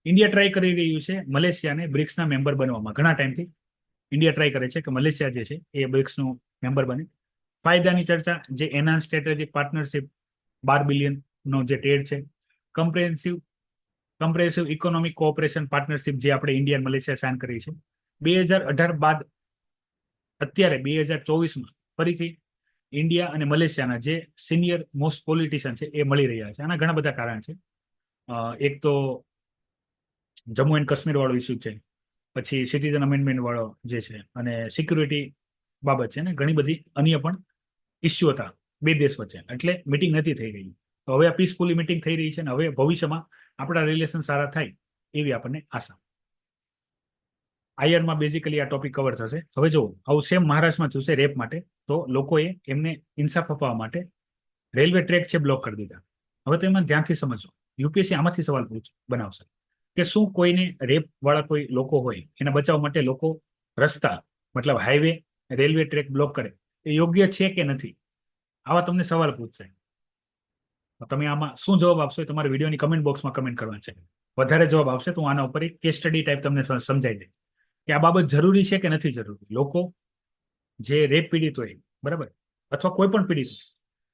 ઇન્ડિયા ટ્રાય કરી રહ્યું છે મલેશિયાને બ્રિક્સના મેમ્બર બનવામાં. ઘણા ટાઈમથી ઇન્ડિયા ટ્રાય કરે છે કે મલેશિયા જે છે એ બ્રિક્સનું મેમ્બર બને. ફાયદાની ચર્ચા, જે એનહાન્સ સ્ટ્રેટેજિક પાર્ટનરશિપ, 12 બિલિયનનો જે ટ્રેડ છે, કમ્પ્રેહેન્સિવ ઇકોનોમિક કોઓપરેશન પાર્ટનરશિપ જે આપણે ઇન્ડિયા મલેશિયા સાઇન કરી છે 2018 બાદ. અત્યારે 2024માં ફરીથી ઇન્ડિયા અને મલેશિયાના જે સિનિયર મોસ્ટ પોલિટિશિયન છે એ મળી રહ્યા છે. આના ઘણા બધા કારણ છે. એક તો જમ્મુ એન્ડ કાશ્મીર વાળો ઇસ્યુ છે, પછી સિટીઝન અમેન્ડમેન્ટ વાળો જે છે, અને સિક્યુરિટી બાબત છે ને ઘણી બધી અન્ય પણ ઇસ્યુ હતા બે દેશ વચ્ચે, એટલે મિટિંગ નથી થઈ રહી. તો હવે આ પીસફુલી મિટિંગ થઈ રહી છે ને હવે ભવિષ્યમાં આપણા રિલેશન સારા થાય એવી આપણને આશા. આયરમાં બેઝિકલી આ ટોપિક કવર થશે. હવે જો આવું સેમ મહારાષ્ટ્રમાં થયું છે રેપ માટે, તો લોકોએ એમને ઇન્સાફ અપાવવા માટે રેલવે ટ્રેક છે બ્લોક કરી દીધા. હવે તો એમાં ધ્યાનથી સમજો, યુપીએસસી આમાંથી સવાલ બનાવશે કે શું કોઈને રેપ વાળા કોઈ લોકો હોય એના બચાવ માટે લોકો રસ્તા મતલબ હાઈવે રેલવે ટ્રેક બ્લોક કરે એ યોગ્ય છે કે નથી, આવા તમને સવાલ પૂછશે. તમે આમાં શું જવાબ આપશો એ તમારે વિડીયોની કમેન્ટ બોક્સમાં કમેન્ટ કરવાનું છે. વધારે જવાબ આવશે તો આના ઉપર એક કેસ સ્ટડી ટાઈપ તમને સમજાઈ દે કે આ બાબત જરૂરી છે કે નથી જરૂરી. લોકો જે રેપ પીડિત હોય બરાબર, અથવા કોઈ પણ પીડિત,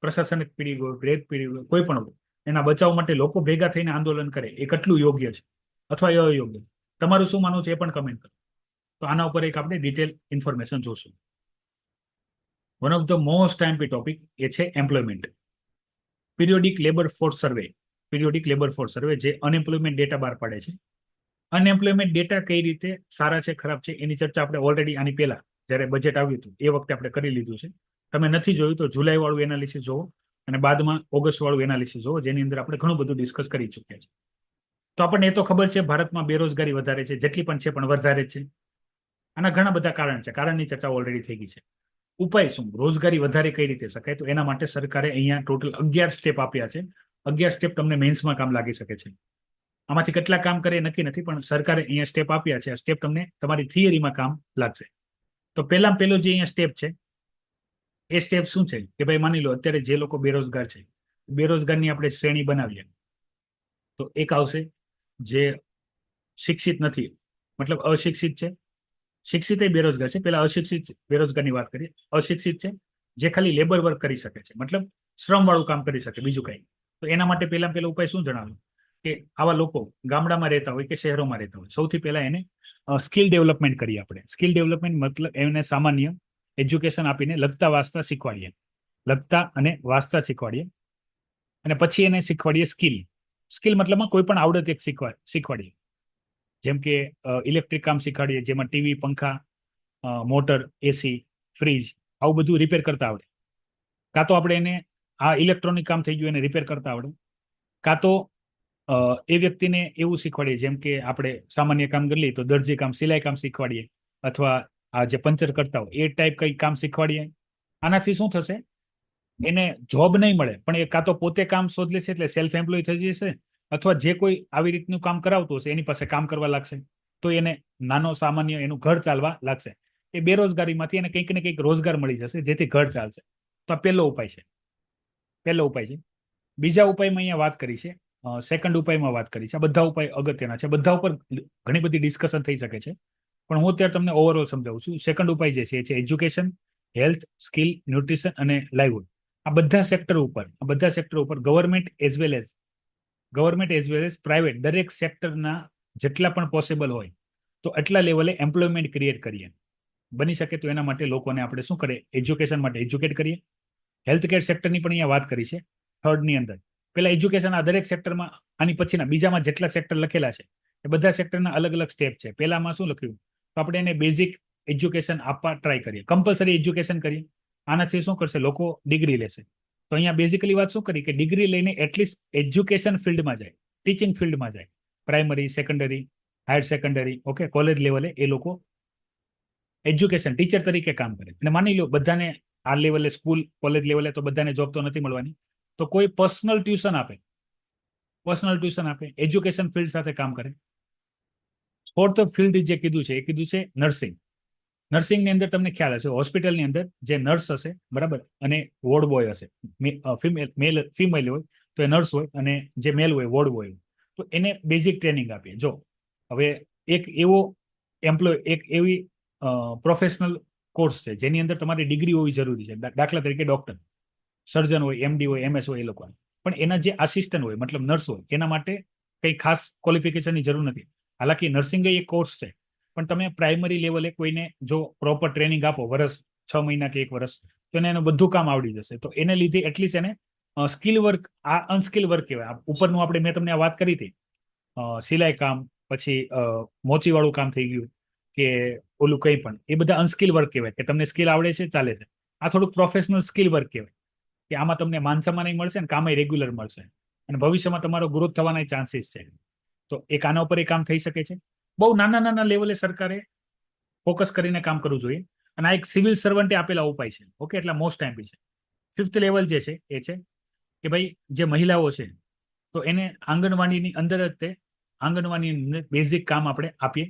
પ્રશાસનિક પીડિત હોય, રેપ પીડિત હોય, કોઈ પણ હોય, એના બચાવ માટે લોકો ભેગા થઈને આંદોલન કરે એ કેટલું યોગ્ય છે અથવા અયોગ્ય. તમારું શું માનવું છે એ પણ કમેન્ટ કરો. તો આના ઉપર એક આપણે ડિટેલ ઇન્ફોર્મેશન જોશું. વન ઓફ ધ મોસ્ટ ટાઈમ્પી ટોપિક એ છે employment. Periodic labour force survey, periodic labour force survey જે અનએમ્પ્લોયમેન્ટ ડેટા બહાર પાડે છે. અનએમ્પ્લોયમેન્ટ ડેટા કઈ રીતે સારા છે ખરાબ છે એની ચર્ચા આપણે ઓલરેડી આની પહેલા જ્યારે બજેટ આવ્યું હતું એ વખતે આપણે કરી લીધું છે. તમે નથી જોયું તો જુલાઈ વાળું એનાલિસિસ જોવો અને બાદમાં ઓગસ્ટ વાળું એનાલિસિસ જોવો, જેની અંદર આપણે ઘણું બધું ડિસ્કસ કરી ચૂક્યા છે. તો આપણને એ તો ખબર છે ભારતમાં બેરોજગારી વધારે છે, જેટલી પણ છે પણ વધારે જ છે. આના ઘણા બધા કારણ છે, કારણની ચર્ચા ઓલરેડી થઈ ગઈ છે. ઉપાય શું, રોજગારી વધારે કઈ રીતે શકાય, તો એના માટે સરકારે અહીંયા ટોટલ 11 સ્ટેપ આપ્યા છે. 11 સ્ટેપ તમને મેન્સમાં કામ લાગી શકે છે. આમાંથી કેટલા કામ કરે નક્કી નથી, પણ સરકારે અહીંયા સ્ટેપ આપ્યા છે. આ સ્ટેપ તમને તમારી થિયરીમાં કામ લાગશે. તો પહેલો જે અહીંયા સ્ટેપ છે એ સ્ટેપ શું છે કે ભાઈ માની લો અત્યારે જે લોકો બેરોજગાર છે, બેરોજગારની આપણે શ્રેણી બનાવીએ તો એક આવશે જે શિક્ષિત નથી, મતલબ અશિક્ષિત છે. શિક્ષિત એ બેરોજગાર છે. પેલા અશિક્ષિત બેરોજગારની વાત કરીએ. અશિક્ષિત છે જે ખાલી લેબર વર્ક કરી શકે છે, મતલબ શ્રમ વાળું કામ કરી શકે, બીજું કઈ. તો એના માટે પહેલો ઉપાય શું જણાવ્યું કે આવા લોકો ગામડામાં રહેતા હોય કે શહેરોમાં રહેતા હોય, સૌથી પહેલા એને સ્કિલ ડેવલપમેન્ટ કરીએ આપણે. સ્કિલ ડેવલપમેન્ટ મતલબ એને સામાન્ય એજ્યુકેશન આપીને લખતા વાંચતા શીખવાડીએ, લખતા અને વાંચતા શીખવાડીએ, અને પછી એને શીખવાડીએ સ્કિલ. સ્કિલ મતલબમાં કોઈ પણ આવડત એક શીખવાડીએ. જેમ કે ઇલેક્ટ્રિક કામ શીખવાડીએ, જેમાં ટીવી, પંખા, મોટર, એસી, ફ્રીજ આવું બધું રિપેર કરતા આવડે. કાં તો આપણે એને આ ઇલેક્ટ્રોનિક કામ થઈ ગયું એને રિપેર કરતા આવડે, કાં તો એ વ્યક્તિને એવું શીખવાડીએ જેમ કે આપણે સામાન્ય કામ કરી લઈએ તો દરજી કામ, સિલાઈ કામ શીખવાડીએ, અથવા આ જે પંચર કરતા હોય એ ટાઈપ કઈ કામ શીખવાડીએ. આનાથી શું થશે, એને જોબ નહીં મળે પણ એ કાં તો પોતે કામ શોધ લેશે એટલે સેલ્ફ એમ્પ્લોય થઈ જશે, અથવા જે કોઈ આવી રીતનું કામ કરાવતું હશે એની પાસે કામ કરવા લાગશે, તો એને નાનો સામાન્ય એનું ઘર ચાલવા લાગશે. એ બેરોજગારીમાંથી એને કંઈક ને કંઈક રોજગાર મળી જશે જેથી ઘર ચાલશે. તો આ પહેલો ઉપાય છે. બીજા ઉપાયમાં અહીંયા વાત કરી છે, સેકન્ડ ઉપાયમાં વાત કરી છે. આ બધા ઉપાય અગત્યના છે, બધા ઉપર ઘણી બધી ડિસ્કશન થઈ શકે છે, પણ હું અત્યારે તમને ઓવરઓલ સમજાવું છું. સેકન્ડ ઉપાય જે છે એજ્યુકેશન, હેલ્થ, સ્કિલ, ન્યુટ્રિશન અને લાઇવવુડ. આ બધા સેક્ટર ઉપર government as well as private દરેક સેક્ટરના જેટલા પણ પોસિબલ હોય તો એટલા લેવલે એમ્પ્લોયમેન્ટ ક્રિએટ કરીએ. બની શકે તો એના માટે લોકોને આપણે શું કરીએ, એજ્યુકેશન માટે એજ્યુકેટ કરીએ. હેલ્થ કેર સેક્ટરની પણ અહીંયા વાત કરી છે થર્ડની અંદર. પેલા એજ્યુકેશન આ દરેક સેક્ટરમાં, આની પછીના બીજામાં જેટલા સેક્ટર લખેલા છે એ બધા સેક્ટરના અલગ અલગ સ્ટેપ છે. પહેલામાં શું લખ્યું, તો આપણે એને બેઝિક એજ્યુકેશન આપવા ટ્રાય કરીએ, કમ્પલસરી એજ્યુકેશન કરીએ. આનાથી શું કરશે, લોકો ડિગ્રી લેશે. તો અહીંયા બેઝિકલી વાત શું કરી કે ડિગ્રી લઈને એટલીસ્ટ એજ્યુકેશન ફિલ્ડમાં જાય, ટીચિંગ ફિલ્ડમાં જાય, primary, secondary, higher secondary, okay, college લેવલે એ લોકો એજ્યુકેશન ટીચર તરીકે કામ કરે. અને માની લો બધાને આ લેવલે સ્કૂલ કોલેજ લેવલે તો બધાને જોબ તો નથી મળવાની, તો કોઈ પર્સનલ ટ્યુશન આપે, એજ્યુકેશન ફિલ્ડ સાથે કામ કરે. ફોર્થ ફિલ્ડ જે કીધું છે એ કીધું છે નર્સિંગ. નર્સિંગની અંદર તમને ખ્યાલ હશે, હોસ્પિટલની અંદર જે નર્સ હશે બરાબર, અને વોર્ડ બોય હશે, ફિમેલ હોય તો એ નર્સ હોય, અને જે મેલ હોય વોર્ડ બોય હોય, તો એને બેઝિક ટ્રેનિંગ આપીએ. જો હવે એક એવી પ્રોફેશનલ કોર્સ છે જેની અંદર તમારી ડિગ્રી હોવી જરૂરી છે. દાખલા તરીકે ડોક્ટર, સર્જન હોય, એમડી હોય, એમએસ હોય, એ લોકો. પણ એના જે આસિસ્ટન્ટ હોય મતલબ નર્સ હોય એના માટે કંઈ ખાસ ક્વોલિફિકેશનની જરૂર નથી. હાલાકી નર્સિંગ એક કોર્સ છે, પણ તમે પ્રાઇમરી લેવલે કોઈને જો પ્રોપર ટ્રેનિંગ આપો, વર્ષ 6 મહિના કે 1 વર્ષ, તો એને એનું બધું કામ આવડી જશે. તો એને લીધે એટલીસ્ટ એને સ્કિલ વર્ક, આ અનસ્કિલ વર્ક કહેવાય. ઉપરનું મેં તમને આ વાત કરી હતી, સિલાઈ કામ, પછી મોચીવાળું કામ થઈ ગયું, કે ઓલું કંઈ પણ, એ બધા અનસ્કિલ વર્ક કહેવાય. કે તમને સ્કિલ આવડે છે, ચાલે છે. આ થોડુંક પ્રોફેશનલ સ્કિલ વર્ક કહેવાય, કે આમાં તમને માન સન્માન મળશે ને કામ રેગ્યુલર મળશે, અને ભવિષ્યમાં તમારો ગ્રોથ થવાના ચાન્સીસ છે. તો એક આના ઉપર કામ થઈ શકે છે. બહુ નાના નાના લેવલે સરકારે ફોકસ કરીને કામ કરવું જોઈએ. અને આ એક સિવિલ સર્વન્ટે આપેલા ઉપાય છે. ઓકે, એટલે મોસ્ટ ટાઈમ છે. 5th લેવલ જે છે એ છે કે ભાઈ જે મહિલાઓ છે તો એને આંગણવાડીની અંદર જ તે આંગણવાડીની બેઝિક કામ આપણે આપીએ.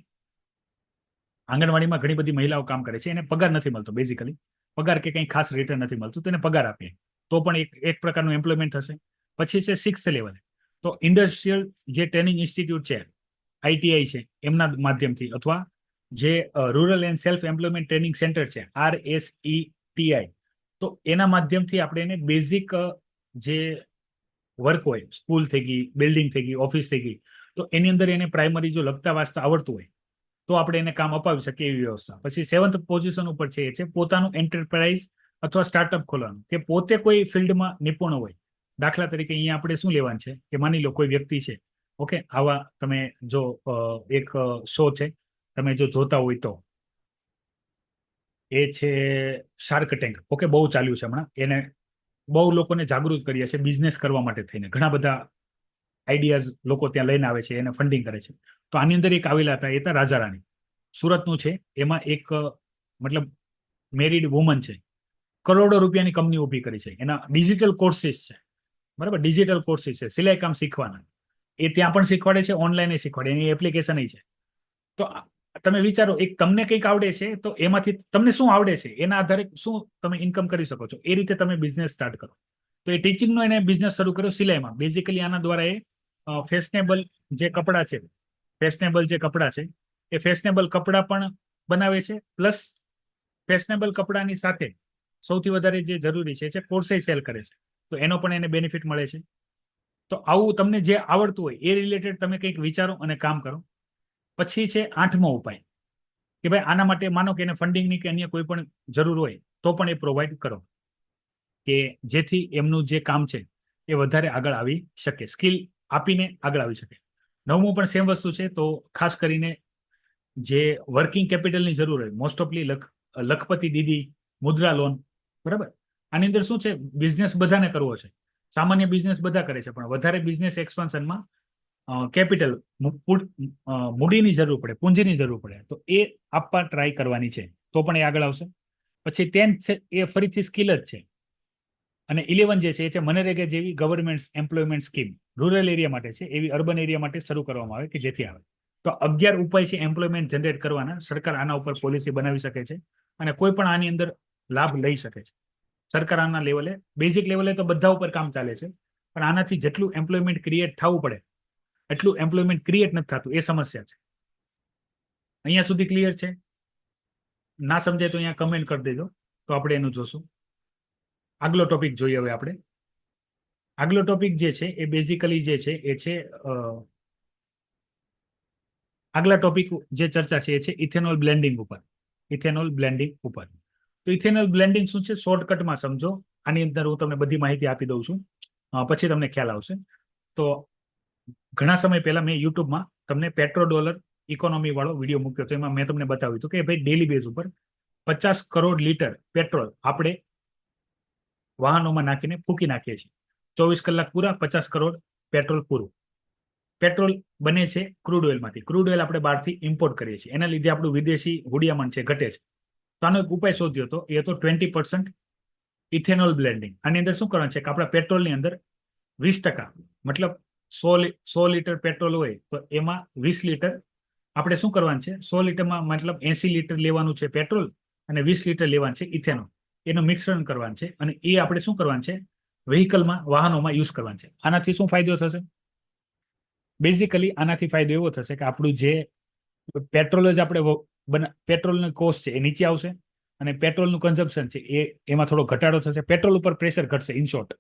આંગણવાડીમાં ઘણી બધી મહિલાઓ કામ કરે છે, એને પગાર નથી મળતો, બેઝિકલી પગાર કે કંઈ ખાસ રિટર્ન નથી મળતું, તો એને પગાર આપીએ તો પણ એક પ્રકારનું એમ્પ્લોયમેન્ટ થશે. પછી છે 6th લેવલે, તો ઇન્ડસ્ટ્રીયલ જે ટ્રેનિંગ ઇન્સ્ટિટ્યૂટ છે, ITI છે, એમના માધ્યમથી, અથવા જે rural and self employment training centre છે, RSETI, તો એના માધ્યમથી આપણે એને બેઝિક જે વર્ક હોય, સ્કૂલ થઈ ગઈ, બિલ્ડિંગ થઈ ગઈ, ઓફિસ થઈ ગઈ, તો એની અંદર એને પ્રાઇમરી જો લખતા વાંચતા આવડતું હોય તો આપણે એને કામ અપાવી શકીએ એવી વ્યવસ્થા. પછી 7th પોઝિશન ઉપર છે એ છે પોતાનું એન્ટરપ્રાઇઝ અથવા સ્ટાર્ટઅપ ખોલવાનું, કે પોતે કોઈ ફિલ્ડમાં નિપુણ હોય. દાખલા તરીકે અહીંયા આપણે શું લેવાનું છે કે માની લો કોઈ વ્યક્તિ છે, ઓકે, આવા તમે જો એક શો છે, તમે જો જોતા હોય તો એ છે શાર્ક ટેન્ક. ઓકે, બહુ ચાલ્યું છે હમણાં. એને બહુ લોકોને જાગૃત કરીએ છે બિઝનેસ કરવા માટે થઈને. ઘણા બધા આઈડિયાઝ લોકો ત્યાં લઈને આવે છે, એને ફંડિંગ કરે છે. તો આની અંદર એક આવેલા હતા, એ હતા રાજા રાણી, સુરતનું છે. એમાં એક મતલબ મેરિડ વુમન છે, કરોડો રૂપિયાની કંપની ઊભી કરી છે. એના ડિજિટલ કોર્સિસ છે, બરાબર, ડિજિટલ કોર્સિસ છે, સિલાઈ કામ શીખવાના. એ ત્યાં પણ શીખવાડે છે, ઓનલાઈન શીખવાડે, એની એપ્લિકેશન છે. તો તમે વિચારો, એક તમને કંઈક આવડે છે તો એમાંથી તમને શું આવડે છે એના આધારે શું તમે ઇન્કમ કરી શકો છો, એ રીતે તમે બિઝનેસ સ્ટાર્ટ કરો. તો એ ટીચિંગનો એને બિઝનેસ શરૂ કર્યો સિલાઈમાં. બેઝિકલી આના દ્વારા એ ફેશનેબલ જે કપડાં છે, એ ફેશનેબલ કપડાં પણ બનાવે છે, પ્લસ ફેશનેબલ કપડાની સાથે સૌથી વધારે જે જરૂરી છે કોર્સે સેલ કરે છે. તો એનો પણ એને બેનિફિટ મળે છે. તો આવું તમને જે આવડતું હોય એ રિલેટેડ તમે કંઈક વિચારો અને કામ કરો. પછી છે 8મો ઉપાય, કે ભાઈ આના માટે માનો કે એને ફંડિંગની કે અન્ય કોઈ પણ જરૂર હોય તો પણ એ પ્રોવાઈડ કરો, કે જેથી એમનું જે કામ છે એ વધારે આગળ આવી શકે, સ્કિલ આપીને આગળ આવી શકે. 9મું પણ સેમ વસ્તુ છે. તો ખાસ કરીને જે વર્કિંગ કેપિટલની જરૂર હોય, મોસ્ટ ઓફલી લખપતિ દીદી, મુદ્રા લોન, બરાબર. આની અંદર શું છે, બિઝનેસ બધાને કરવો છે, સામાન્ય બિઝનેસ બધા કરે છે, પણ વધારે બિઝનેસ એક્સપાન્શનમાં કેપિટલ, મૂડીની જરૂર પડે, પૂંજીની જરૂર પડે, તો એ આપવા ટ્રાય કરવાની છે, તો પણ એ આગળ આવશે. પછી 10th છે એ ફરીથી સ્કિલ જ છે. અને 11 જે છે એ છે મનરેગા જેવી government employment scheme, rural area માટે છે, એવી અર્બન એરિયા માટે શરૂ કરવામાં આવે કે જેથી આવે. તો 11 ઉપાય છે એમ્પ્લોયમેન્ટ જનરેટ કરવાના. સરકાર આના ઉપર પોલિસી બનાવી શકે છે અને કોઈ પણ આની અંદર લાભ લઈ શકે છે. સરકાર આના લેવલે, બેઝિક લેવલે તો બધા ઉપર કામ ચાલે છે, પણ આનાથી જેટલું એમ્પ્લોયમેન્ટ ક્રિએટ થવું પડે એટલું એમ્પ્લોયમેન્ટ ક્રિએટ નથી થતું, એ સમસ્યા છે. અહીંયા સુધી ક્લિયર છે? ના સમજાય તો અહીંયા કમેન્ટ કરી દેજો, તો આપણે એનું જોશું. આગલો ટોપિક જોઈએ હવે આપણે. આગલો ટોપિક જે છે એ બેઝિકલી જે છે એ છે આગલા ટોપિક જે ચર્ચા છે એ છે ઇથેનોલ બ્લેન્ડિંગ ઉપર. ઇથેનોલ બ્લેન્ડિંગ ઉપર. તો ઇથેનોલ બ્લેન્ડિંગ શું છે, શોર્ટકટમાં સમજો. આની અંદર હું તમને બધી માહિતી આપી દઉં છું, પછી તમને ખ્યાલ આવશે. તો ઘણા સમય પહેલા મેં યુટ્યુબમાં તમને પેટ્રો ડોલર ઇકોનોમી વાળો વિડીયો મૂક્યો હતો. એમાં મેં તમને બતાવ્યું હતું કે ભાઈ ડેલી બેઝ ઉપર 50 કરોડ લીટર પેટ્રોલ આપણે વાહનોમાં નાખીને ફૂંકી નાખીએ છીએ. 24 કલાક પૂરા, 50 કરોડ પેટ્રોલ પૂરું. પેટ્રોલ બને છે ક્રૂડ ઓઇલમાંથી. ક્રૂડ ઓઇલ આપણે બહારથી ઇમ્પોર્ટ કરીએ છીએ, એના લીધે આપણું વિદેશી હુડિયામણ છે ઘટે છે. તો આનો એક ઉપાય શોધ્યો હતો, એ હતો 20% ઇથેનોલ બ્લેન્ડિંગ. આની અંદર શું કરવાનું છે કે આપણા પેટ્રોલની અંદર 20%, મતલબ 100 લીટર પેટ્રોલ હોય તો એમાં 20 લીટર આપણે શું કરવાનું છે, 100 લીટરમાં મતલબ 80 લીટર લેવાનું છે પેટ્રોલ અને 20 લીટર લેવાનું છે ઇથેનોલ. એનું મિશ્રણ કરવાનું છે અને એ આપણે શું કરવાનું છે, વ્હીકલમાં, વાહનોમાં યુઝ કરવાનું છે. આનાથી શું ફાયદો થશે? બેઝિકલી આનાથી ફાયદો એવો થશે કે આપણું જે પેટ્રોલ જ આપણે પેટ્રોલનો કોસ્ટ છે એ નીચે આવશે અને પેટ્રોલનું કન્ઝમ્પશન છે એમાં થોડો ઘટાડો થશે. પેટ્રોલ ઉપર પ્રેશર ઘટશે. ઇન શોર્ટ,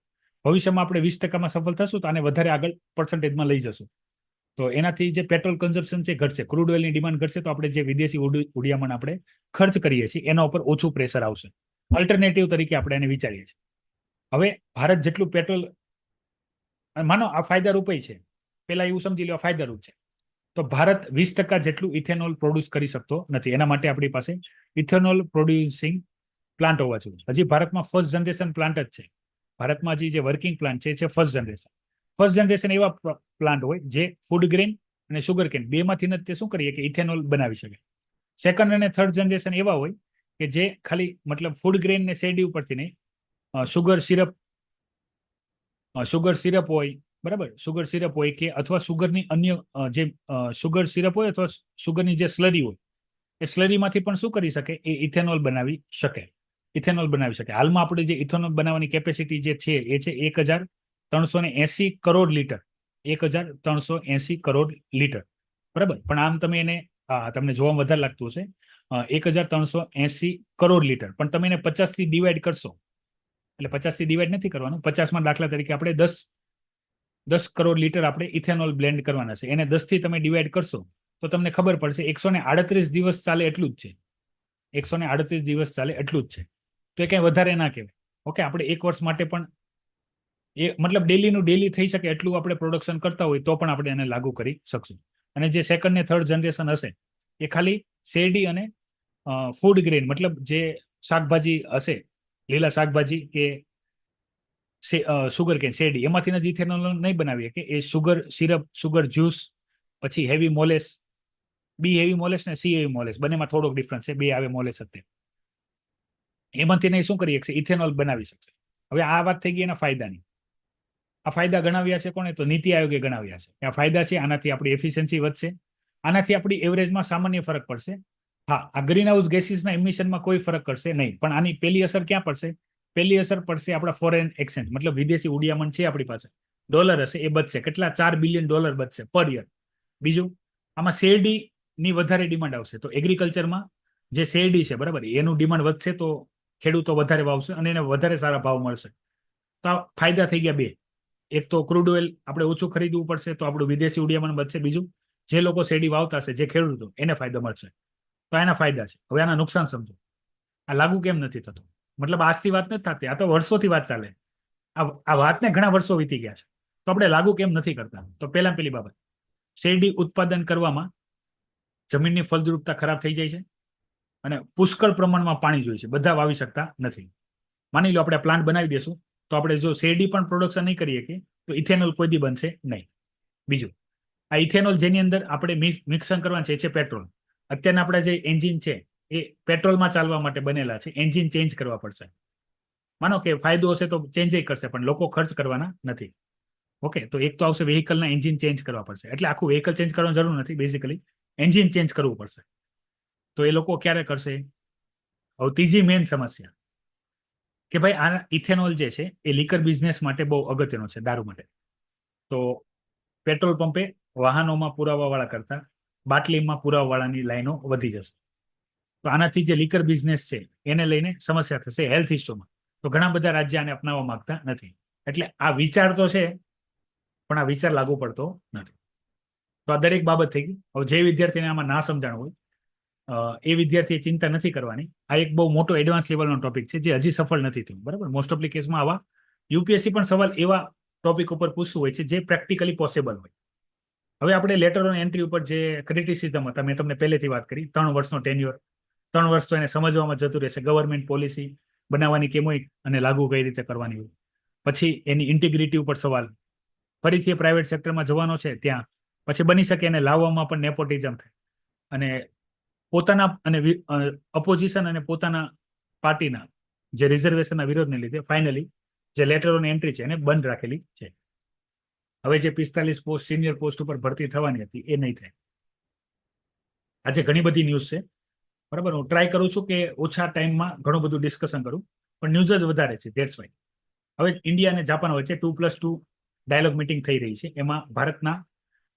ભવિષ્યમાં આપણે 20%માં સફળ થશું તો આને વધારે આગળ પર્સન્ટેજમાં લઈ જશું. તો એનાથી જે પેટ્રોલ કન્ઝમ્પશન છે ઘટશે, ક્રૂડ ઓઇલની ડિમાન્ડ ઘટશે, તો આપણે જે વિદેશી હુડિયામણ આપણે ખર્ચ કરીએ છીએ એના ઉપર ઓછું પ્રેશર આવશે. અલ્ટરનેટિવ તરીકે આપણે એને વિચારીએ છીએ. હવે ભારત જેટલું પેટ્રોલ, માનો આ ફાયદારૂપ છે, પેલા એવું સમજી લો ફાયદારૂપ છે. તો ભારત 20% જેટલું ઇથેનોલ પ્રોડ્યુસ કરી શકતો નથી. એના માટે આપણી પાસે ઇથેનોલ પ્રોડ્યુસિંગ પ્લાન્ટ હોવા જોઈએ. હજી ભારતમાં ફર્સ્ટ જનરેશન પ્લાન્ટ જ છે. ભારતમાં જે વર્કિંગ પ્લાન્ટ છે ફર્સ્ટ જનરેશન. ફર્સ્ટ જનરેશન એવા પ્લાન્ટ હોય જે ફૂડ ગ્રેન અને સુગર કેન બેમાંથી જ તે શું કરીએ કે ઇથેનોલ બનાવી શકે. સેકન્ડ અને થર્ડ જનરેશન એવા હોય કે જે ખાલી મતલબ ફૂડ ગ્રેન ને શેરડી ઉપરથી નહીં, સુગર સિરપ હોય, બરાબર, સુગર સિરપ હોય કે અથવા સુગરની અન્ય જે સુગર સિરપ હોય અથવા સુગરની જે સ્લરી હોય એ સ્લરીમાંથી પણ શું કરી શકે એ ઇથેનોલ બનાવી શકે. હાલમાં આપણે જે ઇથેનોલ બનાવવાની કેપેસિટી જે છે એ છે 1380 કરોડ લીટર. 1380 કરોડ લીટર, બરાબર. પણ આમ તમે એને તમને જોવામાં વધારે લાગતું હશે 1380 કરોડ લીટર, પણ તમે એને 50 થી ડિવાઈડ કરશો એટલે 50 થી ડિવાઈડ નથી કરવાનું, 50માં દાખલા તરીકે આપણે 10 કરોડ લીટર આપણે ઇથેનોલ બ્લેન્ડ કરવાના છે. એને 10 થી તમે ડિવાઈડ કરશો તો તમને ખબર પડશે 138 દિવસ ચાલે એટલું જ છે. 138 દિવસ ચાલે એટલું જ છે. તો એ કઈ વધારે ના કહેવાય. ઓકે, આપણે 1 વર્ષ માટે પણ એ મતલબ ડેલી થઈ શકે એટલું આપણે પ્રોડક્શન કરતા હોય તો પણ આપણે એને લાગુ કરી શકશું. અને જે સેકન્ડ ને થર્ડ જનરેશન હશે એ ખાલી શેરડી અને ફૂડ ગ્રેન મતલબ જે શાકભાજી હશે, લીલા શાકભાજી કે સુગર કેન શેરડી, એમાંથી જ ઇથેનોલ નહીં બનાવીએ કે એ સુગર સિરપ, સુગર જ્યુસ, પછી હેવી મોલેસ, બી હેવી મોલેસ ને સી હેવી મોલેસ બંનેમાં થોડોક ડિફરન્સ છે. બે આવે મોલેસ અત્યારે, એમાંથી નહીં શું કરી શકશે ઇથેનોલ બનાવી શકશે. હવે આ વાત થઈ ગઈ એના ફાયદાની. આ ફાયદા ગણાવ્યા છે કોણે? તો નીતિ આયોગે ગણાવ્યા છે. આ ફાયદા છે, આનાથી આપણી એફિશિયન્સી વધશે, આનાથી આપણી એવરેજમાં સામાન્ય ફરક પડશે. હા, આ ગ્રીન હાઉસ ગેસીસના ઇમિશનમાં કોઈ ફરક કરશે નહીં, પણ આની પહેલી અસર ક્યાં પડશે? પહેલી અસર પડશે આપણા ફોરેન એક્સચેન્જ, મતલબ વિદેશી ઉડિયામણ છે આપણી પાસે, ડોલર હશે એ બચશે. કેટલા? $4 બિલિયન બચશે પર યર. બીજું, આમાં શેરડીની વધારે ડિમાન્ડ આવશે, તો એગ્રીકલ્ચરમાં જે શેરડી છે, બરાબર, એનું ડિમાન્ડ વધશે તો ખેડૂતો વધારે વાવશે અને એને વધારે સારા ભાવ મળશે. તો આ ફાયદા થઈ ગયા બે. એક તો ક્રૂડ ઓઇલ આપણે ઓછું ખરીદવું પડશે તો આપણું વિદેશી ઉડિયામણ વધશે. બીજું, જે લોકો શેરડી વાવતા હશે, જે ખેડૂતો, એને ફાયદો મળશે. તો એના ફાયદા છે. હવે આના નુકસાન સમજો. આ લાગુ કેમ નથી થતું? મતલબ આજથી વાત નથી થતી, આ તો વર્ષોથી વાત ચાલે. આ વાતને ઘણા વર્ષો વીતી ગયા છે, તો આપણે લાગુ કેમ નથી કરતા? તો પહેલી બાબત, શેરડી ઉત્પાદન કરવામાં જમીનની ફળદ્રુપતા ખરાબ થઈ જાય છે અને પુષ્કળ પ્રમાણમાં પાણી જોઈએ છે. બધા વાવી શકતા નથી. માની લો આપણે પ્લાન્ટ બનાવી દેશું તો આપણે જો શેરડી પણ પ્રોડક્શન નહીં કરીએ કે તો ઇથેનોલ કોઈ દી બનશે નહીં. બીજું, આ ઇથેનોલ જેની અંદર આપણે મિક્સન કરવાનું છે એ છે પેટ્રોલ. અત્યારના આપણા જે એન્જિન છે એ પેટ્રોલમાં ચાલવા માટે બનેલા છે. એન્જિન ચેન્જ કરવા પડશે. માનો કે ફાયદો હશે તો ચેન્જ કરશે, પણ લોકો ખર્ચ કરવાના નથી. ઓકે, તો એક તો આવશે વ્હીકલના એન્જિન ચેન્જ કરવા પડશે. એટલે આખું વ્હીકલ ચેન્જ કરવાની જરૂર નથી, બેઝિકલી એન્જિન ચેન્જ કરવું પડશે. તો એ લોકો ક્યારે કરશે? હવે ત્રીજી મેઇન સમસ્યા કે ભાઈ આ ઇથેનોલ જે છે એ લીકર બિઝનેસ માટે બહુ અગત્યનો છે, દારૂ માટે. તો પેટ્રોલ પંપે વાહનોમાં પુરાવાવાળા કરતા બાટલીમાં પુરાવાવાળાની લાઈનો વધી જશે. તો આનાથી જે લીકર બિઝનેસ છે એને લઈને સમસ્યા થશે હેલ્થ ઇસ્યુમાં. તો ઘણા બધા રાજ્ય આને અપનાવવા માંગતા નથી. એટલે આ વિચાર તો છે પણ આ વિચાર લાગુ પડતો નથી. તો આ દરેક બાબત થઈ ગઈ. હવે જે વિદ્યાર્થીને આમાં ના સમજાણ હોય એ વિદ્યાર્થીએ ચિંતા નથી કરવાની. આ એક બહુ મોટો એડવાન્સ લેવલનો ટોપિક છે જે હજી સફળ નથી થયું, બરાબર. મોસ્ટ ઓફ કેસમાં આવા યુપીએસસી પણ સવાલ એવા ટોપિક ઉપર પૂછવું હોય છે જે પ્રેક્ટિકલી પોસિબલ હોય. હવે આપણે લેટર ઓન એન્ટ્રી ઉપર જે ક્રિટિસિઝમ હતા, મેં તમને પહેલેથી વાત કરી, 3 વર્ષનો ટેન્યુઅર, 3 વર્ષ તો એને સમજવામાં જતું રહેશે. ગવર્મેન્ટ પોલિસી બનાવવાની કેમ હોય અને લાગુ કઈ રીતે કરવાની હોય. પછી એની ઇન્ટિગ્રિટી ઉપર સવાલ, ફરીથી એ પ્રાઇવેટ સેક્ટરમાં જવાનો છે ત્યાં, પછી બની શકે એને લાવવામાં પણ નેપોટિઝમ થાય અને પોતાના અને અપોઝિશન અને પોતાના પાર્ટીના જે રિઝર્વેશનના વિરોધને લીધે ફાઇનલી જે લેટર ઓન એન્ટ્રી છે એને બંધ રાખેલી છે. હવે જે 45 પોસ્ટ સિનિયર પોસ્ટ ઉપર ભરતી થવાની હતી એ નહીં થાય. આજે ઘણી બધી ન્યૂઝ છે, બરાબર. હું ટ્રાય કરું છું કે ઓછા ટાઈમમાં ઘણું બધું ડિસ્કશન કરું, પણ ન્યૂઝ જ વધારે છે. That's why. હવે ઇન્ડિયા અને જાપાન વચ્ચે 2+2 ડાયલોગ મિટિંગ થઈ રહી છે. એમાં ભારતના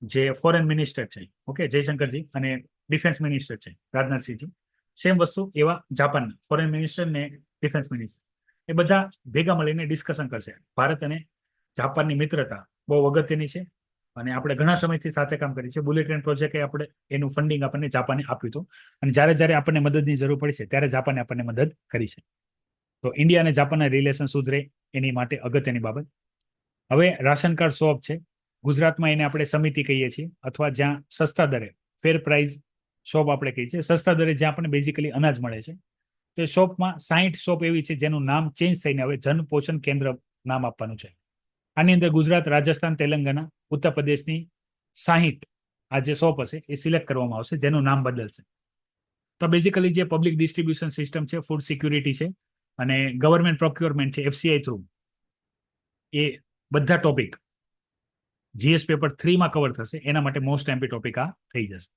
જે ફોરેન મિનિસ્ટર છે, ઓકે, જયશંકરજી, અને ડિફેન્સ મિનિસ્ટર છે રાજનાથસિંહજી, સેમ વસ્તુ એવા જાપાનના ફોરેન મિનિસ્ટર ને ડિફેન્સ મિનિસ્ટર, એ બધા ભેગા મળીને ડિસ્કશન કરશે. ભારત અને જાપાનની મિત્રતા બહુ અગત્યની છે અને આપણે ઘણા સમયથી સાથે કામ કરીએ છીએ. બુલેટ ટ્રેન પ્રોજેક્ટ આપણે એનું ફંડિંગ આપણને જાપાને આપ્યું હતું અને જ્યારે આપણને મદદની જરૂર પડી છે ત્યારે જાપાને આપણને મદદ કરી છે. તો ઇન્ડિયા અને જાપાનના રિલેશન સુધરે એની માટે અગત્યની બાબત. હવે રાશન કાર્ડ શોપ છે, ગુજરાતમાં એને આપણે સમિતિ કહીએ છીએ, અથવા જ્યાં સસ્તા દરે ફેર પ્રાઇસ શોપ આપણે કહીએ છીએ, સસ્તા દરે જ્યાં આપણને બેઝિકલી અનાજ મળે છે. તો એ શોપમાં 60 શોપ એવી છે જેનું નામ ચેન્જ થઈને હવે જન પોષણ કેન્દ્ર નામ આપવાનું છે. આની અંદર ગુજરાત, રાજસ્થાન, તેલંગાના, ઉત્તર પ્રદેશની 60 આ જે શોપ હશે એ સિલેક્ટ કરવામાં આવશે, જેનું નામ બદલશે. તો બેઝિકલી જે પબ્લિક ડિસ્ટ્રીબ્યુશન સિસ્ટમ છે, ફૂડ સિક્યુરિટી છે અને ગવર્મેન્ટ પ્રોક્યોરમેન્ટ છે FCI થ્રુ, એ બધા ટોપિક GS પેપર 3 કવર થશે. એના માટે મોસ્ટ એમ્પી ટોપિક આ થઈ જશે.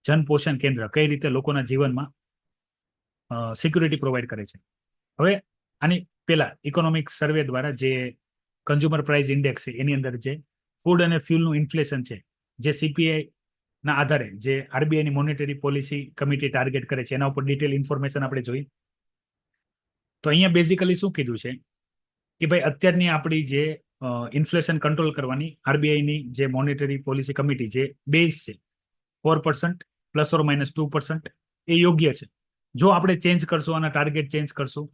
જન પોષણ કેન્દ્ર કઈ રીતે લોકોના જીવનમાં સિક્યુરિટી પ્રોવાઈડ કરે છે. હવે આની પેલા ઇકોનોમિક સર્વે દ્વારા જે કન્ઝ્યુમર પ્રાઇસ ઇન્ડેક્સ છે એની અંદર જે ફૂડ અને ફ્યુલનું ઇન્ફ્લેશન છે, જે CPI ના આધારે જે RBI ની મોનેટરી પોલિસી કમિટી ટાર્ગેટ કરે છે, એના ઉપર ડિટેલ ઇન્ફોર્મેશન આપણે જોઈ. તો અહીંયા બેઝિકલી શું કીધું છે કે ભાઈ અત્યારની આપણી જે ઇન્ફ્લેશન કંટ્રોલ કરવાની RBI ની જે મોનેટરી પોલિસી કમિટી જે બેઝ છે 4% ±2%, એ યોગ્ય છે. જો આપણે ચેન્જ કરશું અને ટાર્ગેટ ચેન્જ કરશું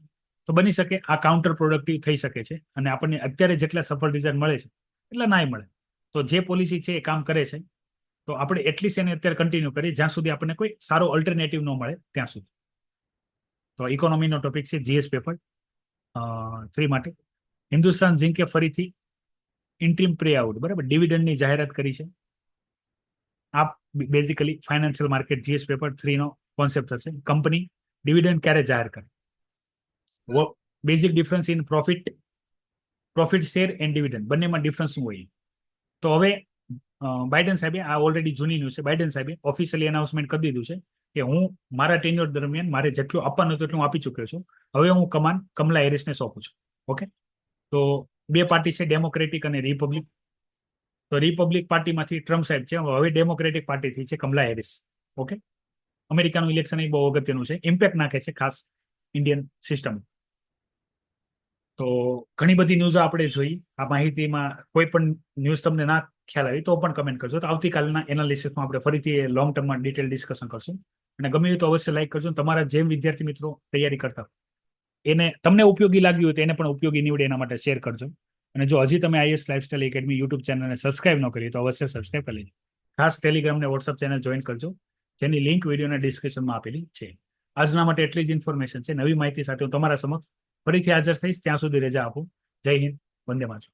તો બની શકે આ કાઉન્ટર પ્રોડક્ટિવ થઈ શકે છે અને આપણને અત્યારે જેટલા સફળ રિઝલ્ટ મળે છે એટલા નાય મળે. તો જે પોલિસી છે એ કામ કરે છે, તો આપણે એટલીસ્ટ એને અત્યારે કન્ટિન્યુ કરીએ જ્યાં સુધી આપણને કોઈ સારો ઓલ્ટરનેટિવ ન મળે ત્યાં સુધી. તો ઇકોનોમીનો ટોપિક છે GS પેપર 3 માટે. હિન્દુસ્તાન ઝિંકે ફરીથી ઇન્ટ્રીમ પ્રે આઉટ, બરાબર, ડિવિડન્ડની જાહેરાત કરી છે. આ basically financial market GS paper 3 નો કોન્સેપ્ટ હશે. કંપની ડિવિડન્ડ ક્યારે જાહેર કરે, basic difference in profit share and dividend, બંનેમાં ડિફરન્સ શું હોય. તો હવે બાઇડન સાહેબે, આ ઓલરેડી જૂની ન્યૂઝ છે, બાઇડન સાહેબે ઓફિશિયલી એનાઉન્સમેન્ટ કરી દીધું છે કે હું મારા ટેન્યોર દરમિયાન મારે જેટલું આપવાનું હતું એટલું આપી ચૂક્યો છું. હવે હું કમાન કમલા હેરિસને સોંપું છું. ઓકે, તો બે પાર્ટી છે, ડેમોક્રેટિક અને રિપબ્લિક. તો રિપબ્લિક પાર્ટીમાંથી ટ્રમ્પ સાહેબ છે, હવે ડેમોક્રેટિક પાર્ટીથી છે કમલા હેરિસ. ઓકે, અમેરિકાનું ઇલેક્શન એ બહુ અગત્યનું છે, ઇમ્પેક્ટ નાખે છે ખાસ ઇન્ડિયન સિસ્ટમ. તો ઘણી બધી ન્યૂઝ આપણે જોઈ. આ માહિતીમાં કોઈ પણ ન્યૂઝ તમને ના ખ્યાલ આવી તો પણ કમેન્ટ કરજો. તો આવતીકાલના એનાલિસિસમાં આપણે ફરીથી લોંગ ટર્મમાં ડિટેલ ડિસ્કશન કરશું. અને ગમે તો અવશ્ય લાઈક કરજો. તમારા જેમ વિદ્યાર્થી મિત્રો તૈયારી કરતા એને તમને ઉપયોગી લાગ્યું હોય તો એને પણ ઉપયોગી નીવડે એના માટે શેર કરજો. અને જો હજી તમે IAS લાઇફસ્ટાઇલ એકેડમી યુટ્યુબ ચેનલને સબસ્ક્રાઇબ ન કરી તો અવશ્ય સબસ્ક્રાઇબ કરી લેજો. ખાસ ટેલિગ્રામ અને વોટ્સઅપ ચેનલ જોઈન કરજો, જેની લિંક વિડીયોના ડિસ્ક્રિપ્શનમાં આપેલી છે. આજના માટે એટલી જ ઇન્ફોર્મેશન છે. નવી માહિતી સાથે હું તમારા સમક્ષ ફરીથી હાજર થઈશ. ત્યાં સુધી રજા આપું. જય હિન્દ, વંદે માતરમ.